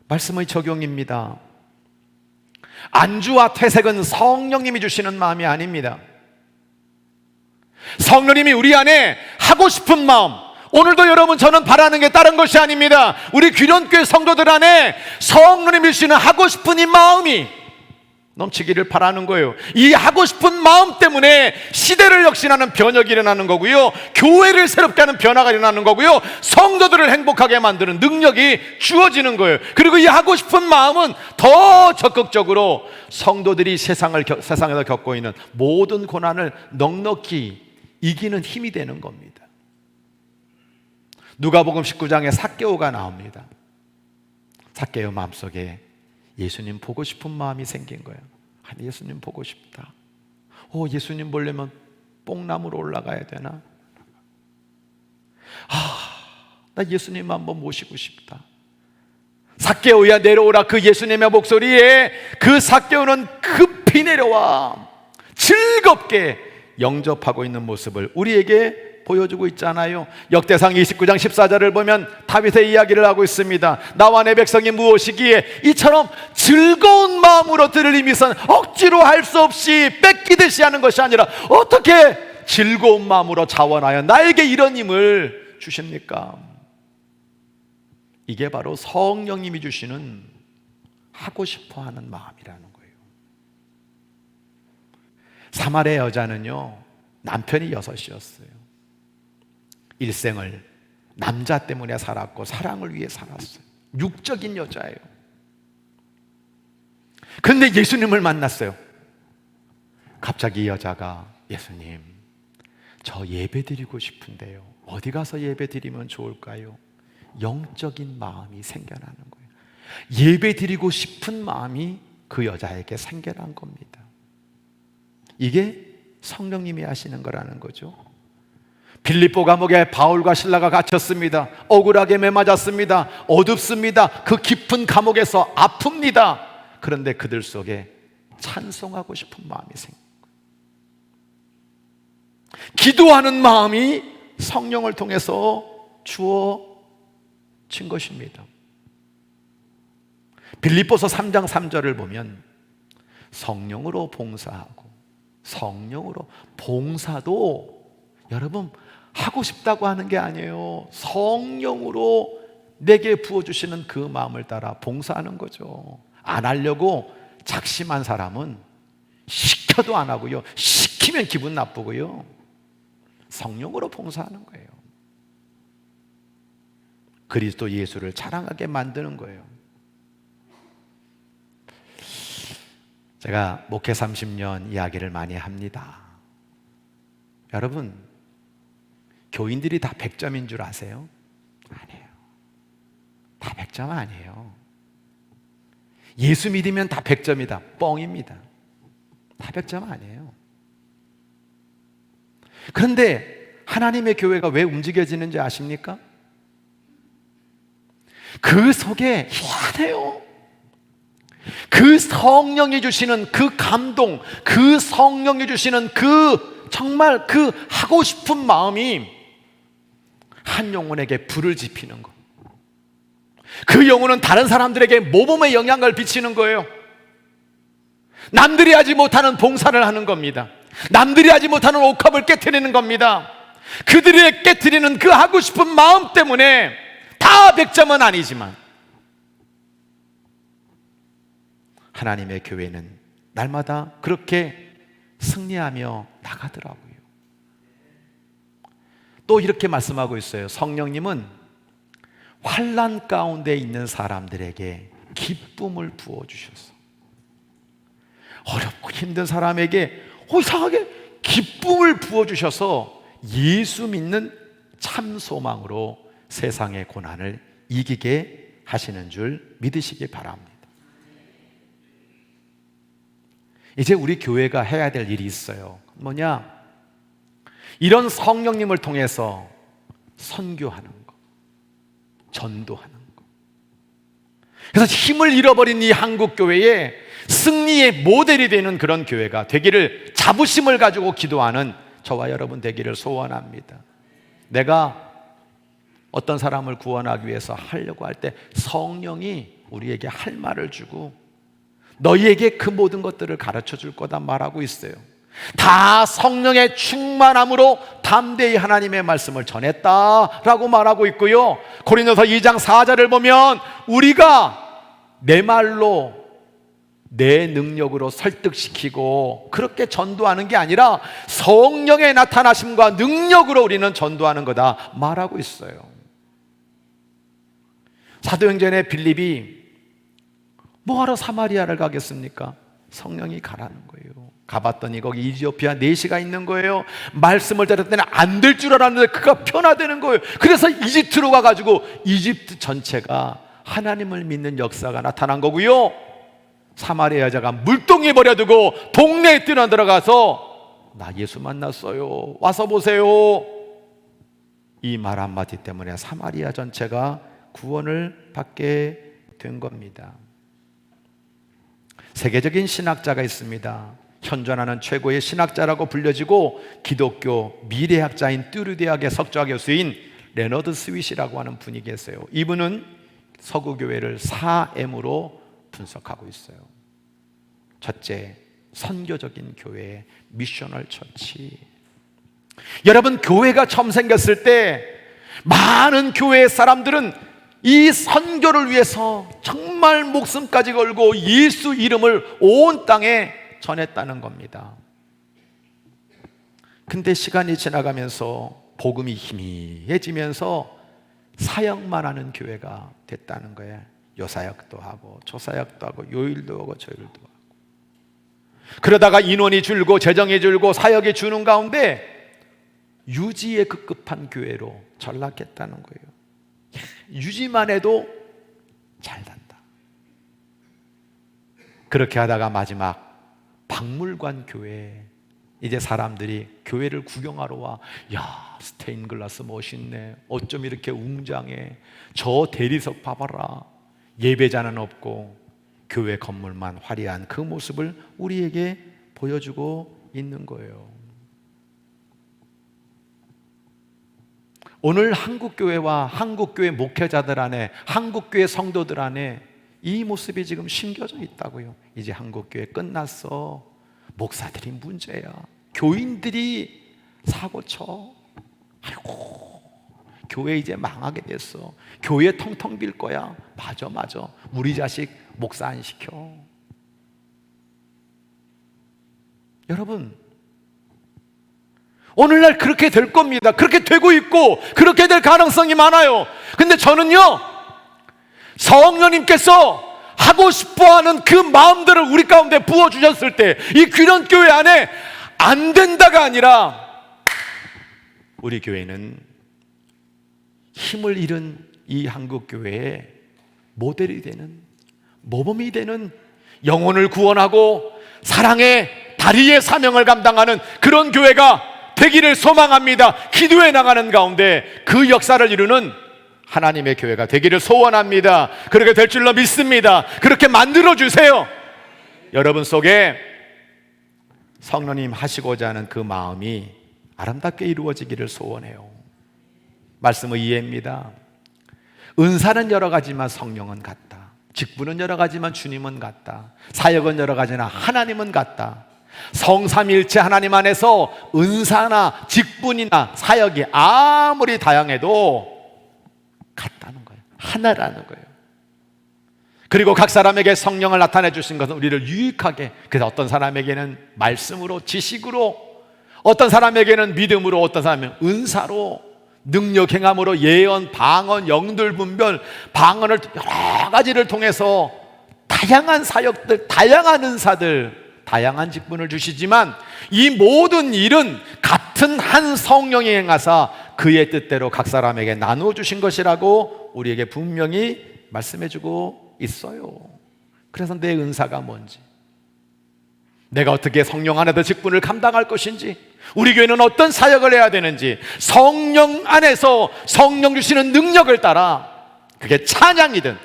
말씀의 적용입니다. 안주와 퇴색은 성령님이 주시는 마음이 아닙니다. 성령님이 우리 안에 하고 싶은 마음, 오늘도 여러분 저는 바라는 게 다른 것이 아닙니다. 우리 귀련교회 성도들 안에 성령님이 주시는 하고 싶은 이 마음이 넘치기를 바라는 거예요. 이 하고 싶은 마음 때문에 시대를 혁신하는 변혁이 일어나는 거고요, 교회를 새롭게 하는 변화가 일어나는 거고요, 성도들을 행복하게 만드는 능력이 주어지는 거예요. 그리고 이 하고 싶은 마음은 더 적극적으로 성도들이 세상에서 겪고 있는 모든 고난을 넉넉히 이기는 힘이 되는 겁니다. 누가복음 19장에 삭개오가 나옵니다. 삭개오 마음속에 예수님 보고 싶은 마음이 생긴 거예요. 예수님 보고 싶다. 예수님 보려면 뽕나무로 올라가야 되나? 나 예수님 한번 모시고 싶다. 삭개오야 내려오라. 그 예수님의 목소리에 그 삭개오는 급히 내려와 즐겁게 영접하고 있는 모습을 우리에게 보여주고 있잖아요. 역대상 29장 14절을 보면 다윗의 이야기를 하고 있습니다. 나와 내 백성이 무엇이기에 이처럼 즐거운 마음으로 들을 힘이선 억지로 할 수 없이 뺏기듯이 하는 것이 아니라 어떻게 즐거운 마음으로 자원하여 나에게 이런 힘을 주십니까? 이게 바로 성령님이 주시는 하고 싶어하는 마음이라는 거예요. 사마리아 여자는요, 남편이 6이었어요. 일생을 남자 때문에 살았고 사랑을 위해 살았어요. 육적인 여자예요. 그런데 예수님을 만났어요. 갑자기 이 여자가 예수님, 저 예배 드리고 싶은데요. 어디 가서 예배 드리면 좋을까요? 영적인 마음이 생겨나는 거예요. 예배 드리고 싶은 마음이 그 여자에게 생겨난 겁니다. 이게 성령님이 하시는 거라는 거죠. 빌립보 감옥에 바울과 실라가 갇혔습니다. 억울하게 매맞았습니다. 어둡습니다. 그 깊은 감옥에서 아픕니다. 그런데 그들 속에 찬송하고 싶은 마음이 생겨요. 기도하는 마음이 성령을 통해서 주어진 것입니다. 빌립보서 3장 3절을 보면 성령으로 봉사하고, 성령으로 봉사도 여러분 하고 싶다고 하는 게 아니에요. 성령으로 내게 부어주시는 그 마음을 따라 봉사하는 거죠. 안 하려고 작심한 사람은 시켜도 안 하고요, 시키면 기분 나쁘고요. 성령으로 봉사하는 거예요. 그리스도 예수를 자랑하게 만드는 거예요. 제가 목회 30년 이야기를 많이 합니다. 여러분, 교인들이 다 100점인 줄 아세요? 아니에요. 다 100점 아니에요. 예수 믿으면 다 100점이다. 뻥입니다. 다 100점 아니에요. 그런데 하나님의 교회가 왜 움직여지는지 아십니까? 그 속에 희한해요. 그 성령이 주시는 그 감동, 그 성령이 주시는 그 정말 그 하고 싶은 마음이 한 영혼에게 불을 지피는 것. 그 영혼은 다른 사람들에게 모범의 영향을 비치는 거예요. 남들이 하지 못하는 봉사를 하는 겁니다. 남들이 하지 못하는 옥합을 깨트리는 겁니다. 그들이 깨트리는 그 하고 싶은 마음 때문에 다 100점은 아니지만 하나님의 교회는 날마다 그렇게 승리하며 나가더라고요. 또 이렇게 말씀하고 있어요. 성령님은 환난 가운데 있는 사람들에게 기쁨을 부어주셔서 어렵고 힘든 사람에게 이상하게 기쁨을 부어주셔서 예수 믿는 참 소망으로 세상의 고난을 이기게 하시는 줄 믿으시기 바랍니다. 이제 우리 교회가 해야 될 일이 있어요. 뭐냐? 이런 성령님을 통해서 선교하는 것, 전도하는 것. 그래서 힘을 잃어버린 이 한국 교회에 승리의 모델이 되는 그런 교회가 되기를 자부심을 가지고 기도하는 저와 여러분 되기를 소원합니다. 내가 어떤 사람을 구원하기 위해서 하려고 할 때 성령이 우리에게 할 말을 주고 너희에게 그 모든 것들을 가르쳐 줄 거다 말하고 있어요. 다 성령의 충만함으로 담대히 하나님의 말씀을 전했다라고 말하고 있고요. 고린도서 2장 4절을 보면 우리가 내 말로 내 능력으로 설득시키고 그렇게 전도하는 게 아니라 성령의 나타나심과 능력으로 우리는 전도하는 거다 말하고 있어요. 사도행전에 빌립이 뭐하러 사마리아를 가겠습니까? 성령이 가라는 거예요. 가봤더니 거기 이디오피아 내시가 있는 거예요. 말씀을 들었더니 안 될 줄 알았는데 그가 변화되는 거예요. 그래서 이집트로 가가지고 이집트 전체가 하나님을 믿는 역사가 나타난 거고요. 사마리아 여자가 물동이 버려두고 동네에 뛰어들어가서 나 예수 만났어요. 와서 보세요. 이 말 한마디 때문에 사마리아 전체가 구원을 받게 된 겁니다. 세계적인 신학자가 있습니다. 현존하는 최고의 신학자라고 불려지고 기독교 미래학자인 뚜르 대학의 석좌 교수인 레너드 스윗이라고 하는 분이 계세요. 이분은 서구 교회를 4M으로 분석하고 있어요. 첫째, 선교적인 교회, 미셔널 처치. 여러분, 교회가 처음 생겼을 때 많은 교회 사람들은 이 선교를 위해서 정말 목숨까지 걸고 예수 이름을 온 땅에 전했다는 겁니다. 근데 시간이 지나가면서 복음이 희미해지면서 사역만 하는 교회가 됐다는 거예요. 요사역도 하고 조사역도 하고 요일도 하고 저일도 하고. 그러다가 인원이 줄고 재정이 줄고 사역이 주는 가운데 유지에 급급한 교회로 전락했다는 거예요. 유지만 해도 잘 단다. 그렇게 하다가 마지막 박물관 교회, 이제 사람들이 교회를 구경하러 와. 야, 스테인글라스 멋있네. 어쩜 이렇게 웅장해. 저 대리석 봐봐라. 예배자는 없고 교회 건물만 화려한 그 모습을 우리에게 보여주고 있는 거예요. 오늘 한국교회와 한국교회 목회자들 안에, 한국교회 성도들 안에 이 모습이 지금 심겨져 있다고요. 이제 한국교회 끝났어. 목사들이 문제야. 교인들이 사고쳐. 아이고, 교회 이제 망하게 됐어. 교회 텅텅 빌 거야. 맞아. 우리 자식 목사 안 시켜. 여러분, 오늘날 그렇게 될 겁니다. 그렇게 되고 있고 그렇게 될 가능성이 많아요. 근데 저는요, 성령님께서 하고 싶어하는 그 마음들을 우리 가운데 부어주셨을 때 이 귀련교회 안에 안 된다가 아니라 우리 교회는 힘을 잃은 이 한국교회의 모델이 되는, 모범이 되는, 영혼을 구원하고 사랑의 다리의 사명을 감당하는 그런 교회가 되기를 소망합니다. 기도해 나가는 가운데 그 역사를 이루는 하나님의 교회가 되기를 소원합니다. 그렇게 될 줄로 믿습니다. 그렇게 만들어 주세요. 여러분 속에 성령님 하시고자 하는 그 마음이 아름답게 이루어지기를 소원해요. 말씀의 이해입니다. 은사는 여러 가지만 성령은 같다. 직분은 여러 가지만 주님은 같다. 사역은 여러 가지나 하나님은 같다. 성삼일체 하나님 안에서 은사나 직분이나 사역이 아무리 다양해도 같다는 거예요. 하나라는 거예요. 그리고 각 사람에게 성령을 나타내 주신 것은 우리를 유익하게, 그래서 어떤 사람에게는 말씀으로, 지식으로, 어떤 사람에게는 믿음으로, 어떤 사람은 은사로, 능력 행함으로, 예언, 방언, 영들 분별, 방언을 여러 가지를 통해서 다양한 사역들, 다양한 은사들, 다양한 직분을 주시지만 이 모든 일은 같은 한 성령이 행하사 그의 뜻대로 각 사람에게 나누어 주신 것이라고 우리에게 분명히 말씀해 주고 있어요. 그래서 내 은사가 뭔지, 내가 어떻게 성령 안에서 직분을 감당할 것인지, 우리 교회는 어떤 사역을 해야 되는지, 성령 안에서 성령 주시는 능력을 따라, 그게 찬양이든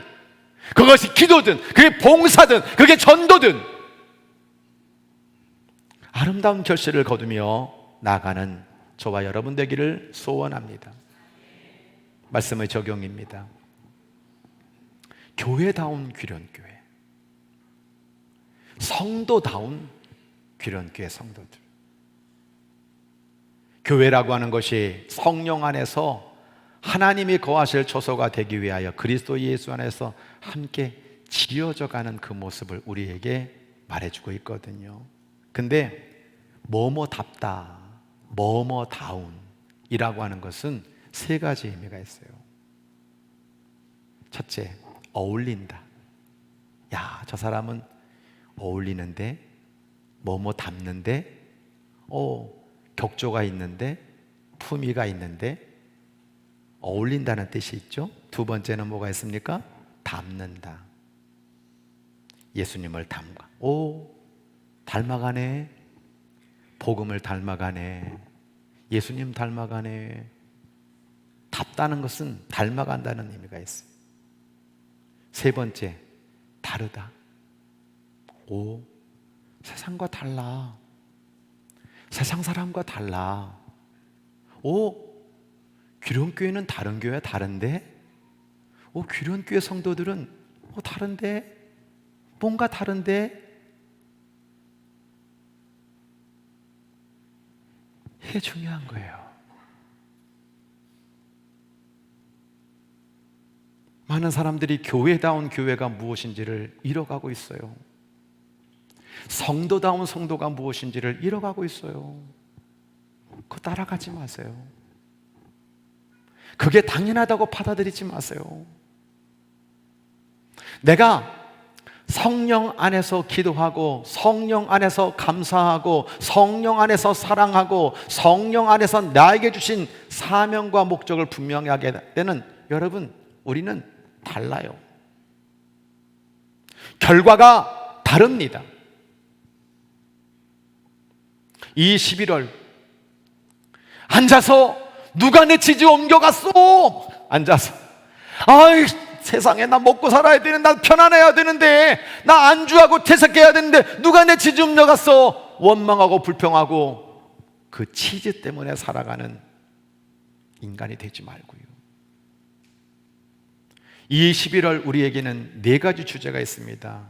그것이 기도든 그게 봉사든 그게 전도든 아름다운 결실을 거두며 나아가는 저와 여러분 되기를 소원합니다. 말씀의 적용입니다. 교회다운 귀련교회, 성도다운 귀련교회 성도들. 교회라고 하는 것이 성령 안에서 하나님이 거하실 초소가 되기 위하여 그리스도 예수 안에서 함께 지어져가는 그 모습을 우리에게 말해주고 있거든요. 근데 뭐뭐답다, 뭐뭐다운이라고 하는 것은 세 가지 의미가 있어요. 첫째, 어울린다. 야, 저 사람은 어울리는데, 뭐뭐닮는데, 격조가 있는데, 품위가 있는데, 어울린다는 뜻이 있죠. 두 번째는 뭐가 있습니까? 닮는다. 예수님을 닮아. 닮아가네. 복음을 닮아가네. 예수님 닮아가네. 닮다는 것은 닮아간다는 의미가 있어요. 세 번째, 다르다. 세상과 달라. 세상 사람과 달라. 오, 귀련교회는 다른 교회와 다른데? 오, 귀련교회 성도들은 다른데? 뭔가 다른데? 이게 중요한 거예요. 많은 사람들이 교회다운 교회가 무엇인지를 잃어가고 있어요. 성도다운 성도가 무엇인지를 잃어가고 있어요. 그거 따라가지 마세요. 그게 당연하다고 받아들이지 마세요. 내가 성령 안에서 기도하고 성령 안에서 감사하고 성령 안에서 사랑하고 성령 안에서 나에게 주신 사명과 목적을 분명히 하게 되는, 여러분, 우리는 달라요. 결과가 다릅니다. 이 11월 앉아서 누가 내 치즈 옮겨갔어? 앉아서 아이, 세상에 나 먹고 살아야 되는데, 나 편안해야 되는데, 나 안주하고 퇴색해야 되는데 누가 내 치즈 옮겨갔어? 원망하고 불평하고 그 치즈 때문에 살아가는 인간이 되지 말고요. 이 11월 우리에게는 4가지 주제가 있습니다.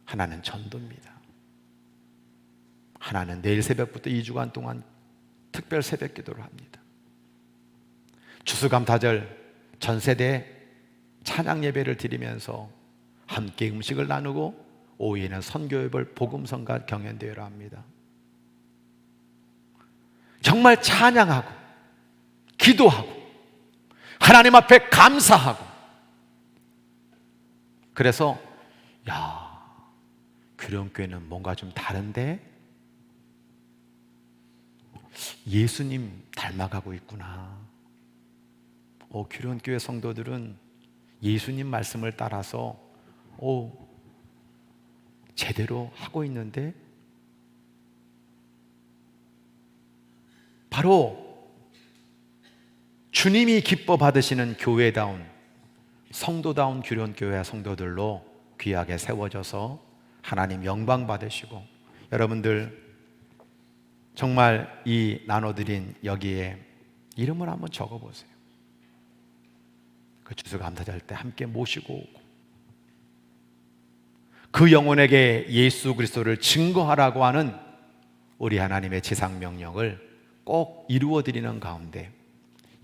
하나는 전도입니다. 하나는 내일 새벽부터 2주간 동안 특별 새벽 기도를 합니다. 추수감사절 전 세대 찬양 예배를 드리면서 함께 음식을 나누고 오후에는 선교예배 복음성가 경연대회를 합니다. 정말 찬양하고 기도하고 하나님 앞에 감사하고, 그래서 야, 귀련교회는 뭔가 좀 다른데? 예수님 닮아가고 있구나. 귀련교회 성도들은 예수님 말씀을 따라서 제대로 하고 있는데? 바로 주님이 기뻐 받으시는 교회다운 성도다운 귀련교회 성도들로 귀하게 세워져서 하나님 영광 받으시고, 여러분들 정말 이 나눠드린 여기에 이름을 한번 적어보세요. 그 추수감사절 때 함께 모시고 오고, 그 영혼에게 예수 그리스도를 증거하라고 하는 우리 하나님의 지상명령을 꼭 이루어드리는 가운데,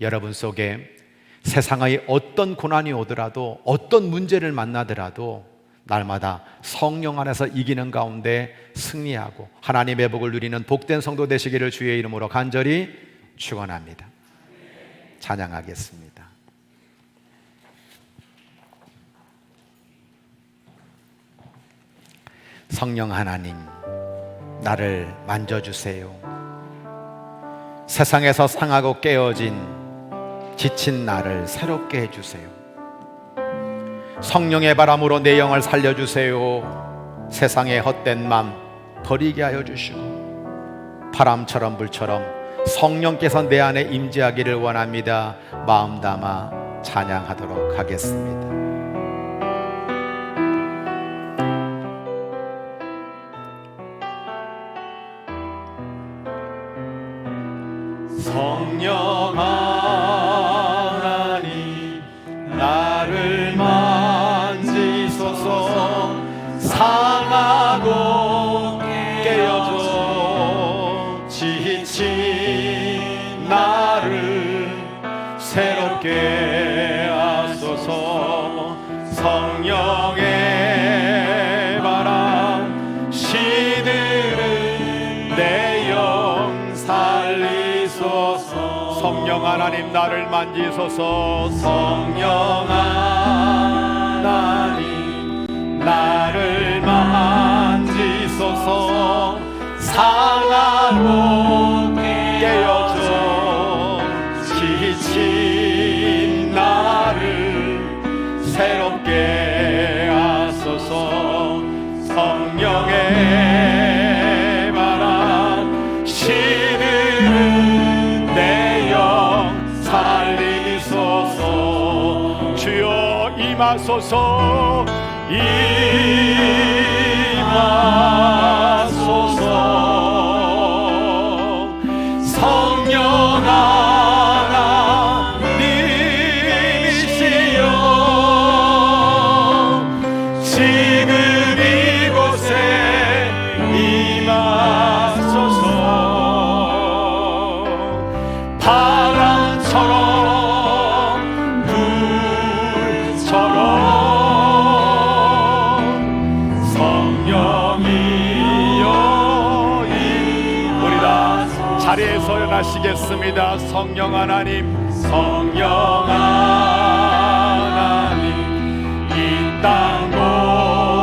여러분 속에 세상의 어떤 고난이 오더라도, 어떤 문제를 만나더라도 날마다 성령 안에서 이기는 가운데 승리하고 하나님의 복을 누리는 복된 성도 되시기를 주의 이름으로 간절히 축원합니다. 찬양하겠습니다. 성령 하나님, 나를 만져주세요. 세상에서 상하고 깨어진 지친 나를 새롭게 해주세요. 성령의 바람으로 내 영을 살려주세요. 세상의 헛된 맘 버리게 하여 주시고 바람처럼 불처럼 성령께서 내 안에 임재하기를 원합니다. 마음 담아 찬양하도록 하겠습니다. 성령 하나님, 나를 만지소서. 상하고 깨어져 지친 나를 새롭게 하소서. 성령의 바람 시드는 내 영 살리소서. 성령 하나님, 나를 만지소서. 성령 하나님, 나를 만지소서. 상하고 깨어져 지친 나를 새롭게 하소서. 성령의 바람 시드는 내 영 살리소서. 주여 임하소서. 임하소서. 임하소서. 성령 하나님이시여 지금 이곳에 임하소서. 바람처럼 불처럼 성령이여 우리 다 자리에서 일어나시겠습니다. 성령 하나님, 성령 하나님 이 땅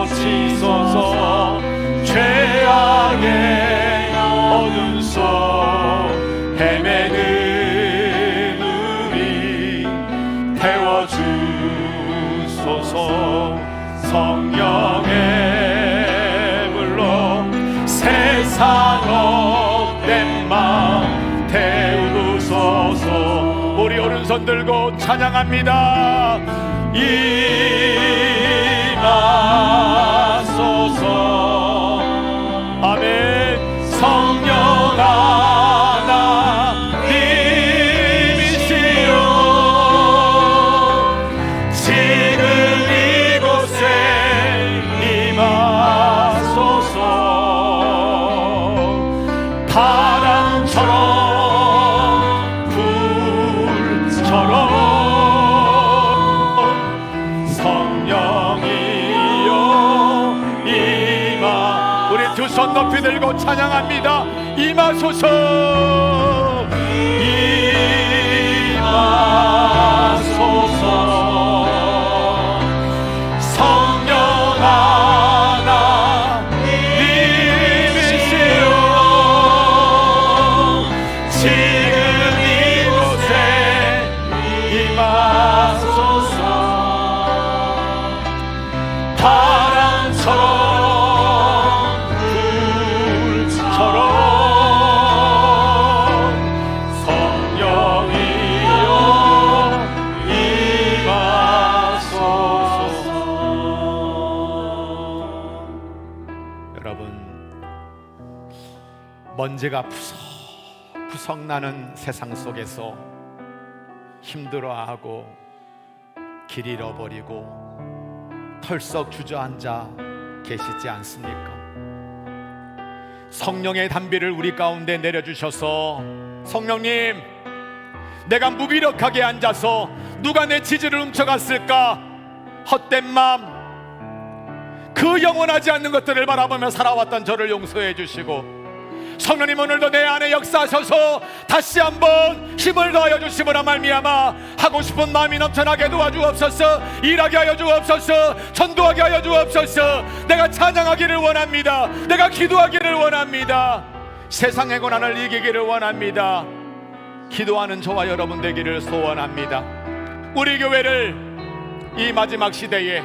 고치소서. 죄악의 어둠 속 헤매는 우리 태워주소서. 성령의 불로 세상 헛된 마음 태우소서. 우리 오른손 들고 찬양합니다. 임하소서. 아멘. 성령 하나님이시여 지금 이곳에 임하소서. 바람처럼 불처럼 성령이여 임하. 우리 두 손 높이 들고 찬양합니다. 임하소서. 임하소서. 성령 하나님이시여 지금 이곳에 임하소서. 바람처럼 불처럼 성령이여 임하소서. 여러분, 먼지가 푸석푸석 나는 세상 속에서 힘들어하고 길 잃어버리고 털썩 주저앉아 계시지 않습니까? 성령의 담비를 우리 가운데 내려주셔서, 성령님, 내가 무기력하게 앉아서 누가 내 지지를 훔쳐갔을까? 헛된 마음, 그 영원하지 않는 것들을 바라보며 살아왔던 저를 용서해 주시고, 성령님 오늘도 내 안에 역사하셔서 다시 한번 힘을 더하여 주심으로 말미암아 하고 싶은 마음이 넘쳐나게 도와주옵소서. 일하게 하여 주옵소서. 전도하게 하여 주옵소서. 내가 찬양하기를 원합니다. 내가 기도하기를 원합니다. 세상의 고난을 이기기를 원합니다. 기도하는 저와 여러분 되기를 소원합니다. 우리 교회를 이 마지막 시대에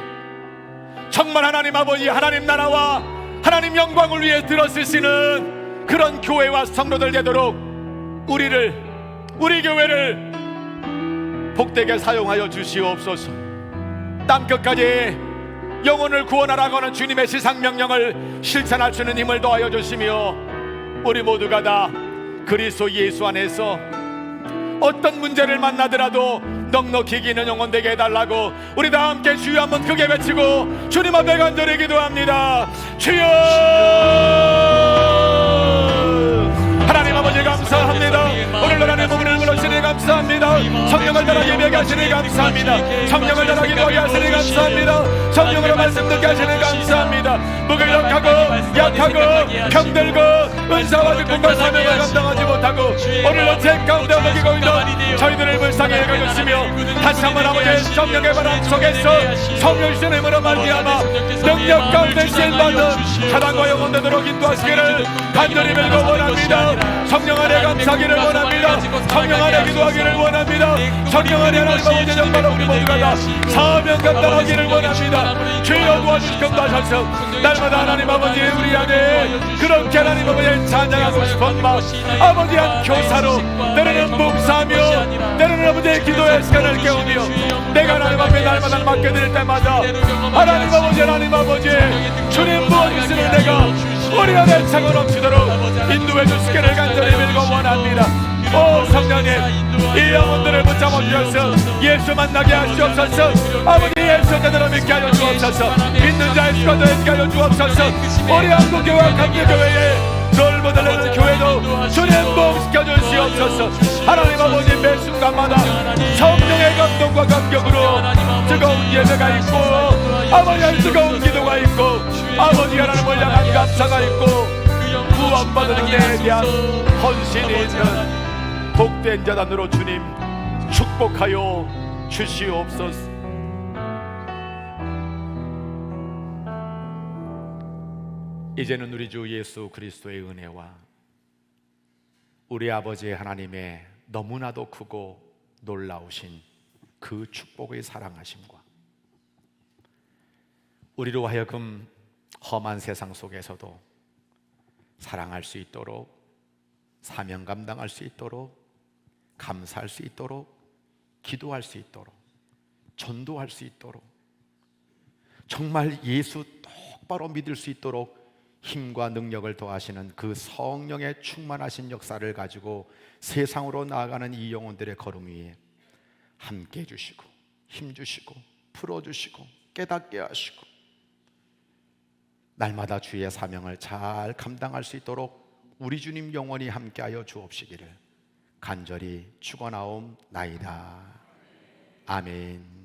정말 하나님 아버지, 하나님 나라와 하나님 영광을 위해 들어쓰시는 그런 교회와 성도들 되도록 우리 교회를 복되게 사용하여 주시옵소서. 땅끝까지 영혼을 구원하라고 하는 주님의 지상명령을 실천할 수 있는 힘을 더하여 주시며, 우리 모두가 다 그리스도 예수 안에서 어떤 문제를 만나더라도 넉넉히 이기는 영혼 되게 해달라고 우리 다 함께 주여 한번 크게 외치고 주님 앞에 간절히 기도합니다. 주여! 하나님 아버지 감사합니다. 오늘 하나님 몸을 불러주시니 감사합니다. 성령을 따라 예배하게 하시니 감사합니다. 성령을 따라 기도하게 하시니 감사합니다. 성령으로 말씀 듣게 하시니 감사합니다. 무기력하고 약하고 병들고 은사와 직분과 사명을 감당하지 못하고 오늘도 제 가운데 먹이고 있는 저희들을 불쌍히 여겨주시며 다시 한번 아버지의 성령의 바람 속에서 성령 주신 힘으로 말미암아 능력 가운데 쓰임받는 사랑과 영혼 되도록 인도하시기를 간절히 빌고 원합니다. 성령 안에 감사하기를 원합니다. 성령 안에 기도하기를 원합니다. 성령 안에 하나님 아버지 정말로 우리 모두가 다 사명 감당하기를 원합니다. 주여 도와주시고 하셔서 날마다 하나님 아버지 우리 안에 그렇게 하나님 아버지 찬양하고 싶은 마음, 아버지 한 교사로 때로는 봉사하며 때로는 아버지의 기도의 시간을 깨우며 내가 하나님 앞에 날마다 맡겨드릴 때마다 하나님 아버지 하나님 아버지 주님 무엇이시는 내가 우리 안에 차고 넘치도록 인도해 주시기를 간절히 빌고 원합니다. 오 성령님, 이 영혼들을 붙잡아 주셔서 예수 만나게 하시옵소서. 아버지 예수 제대로 믿게 하여 주옵소서. 믿는 자의 수가 되게 하여 주옵소서. 우리 한국교회와 강대교회에 넓어 달라는 교회도 주님 복시켜 주시옵소서. 하나님 아버지 매 순간마다 성령의 감동과 감격으로 뜨거운 예배가 있고 아버지의 뜨거운 기도가 있고 아버지 하나님을 향한 감사가 있고 구원받은 은혜에 대한 헌신이 있는 복된 자단으로 주님 축복하여 주시옵소서. 이제는 우리 주 예수 그리스도의 은혜와 우리 아버지 하나님의 너무나도 크고 놀라우신 그 축복의 사랑하심과 우리로 하여금 험한 세상 속에서도 사랑할 수 있도록 사명 감당할 수 있도록 감사할 수 있도록 기도할 수 있도록 전도할 수 있도록 정말 예수 똑바로 믿을 수 있도록 힘과 능력을 더하시는 그 성령의 충만하신 역사를 가지고 세상으로 나아가는 이 영혼들의 걸음 위에 함께 해주시고 힘주시고 풀어주시고 깨닫게 하시고 날마다 주의 사명을 잘 감당할 수 있도록 우리 주님 영원히 함께하여 주옵시기를 간절히 축원하옵나이다. 아멘.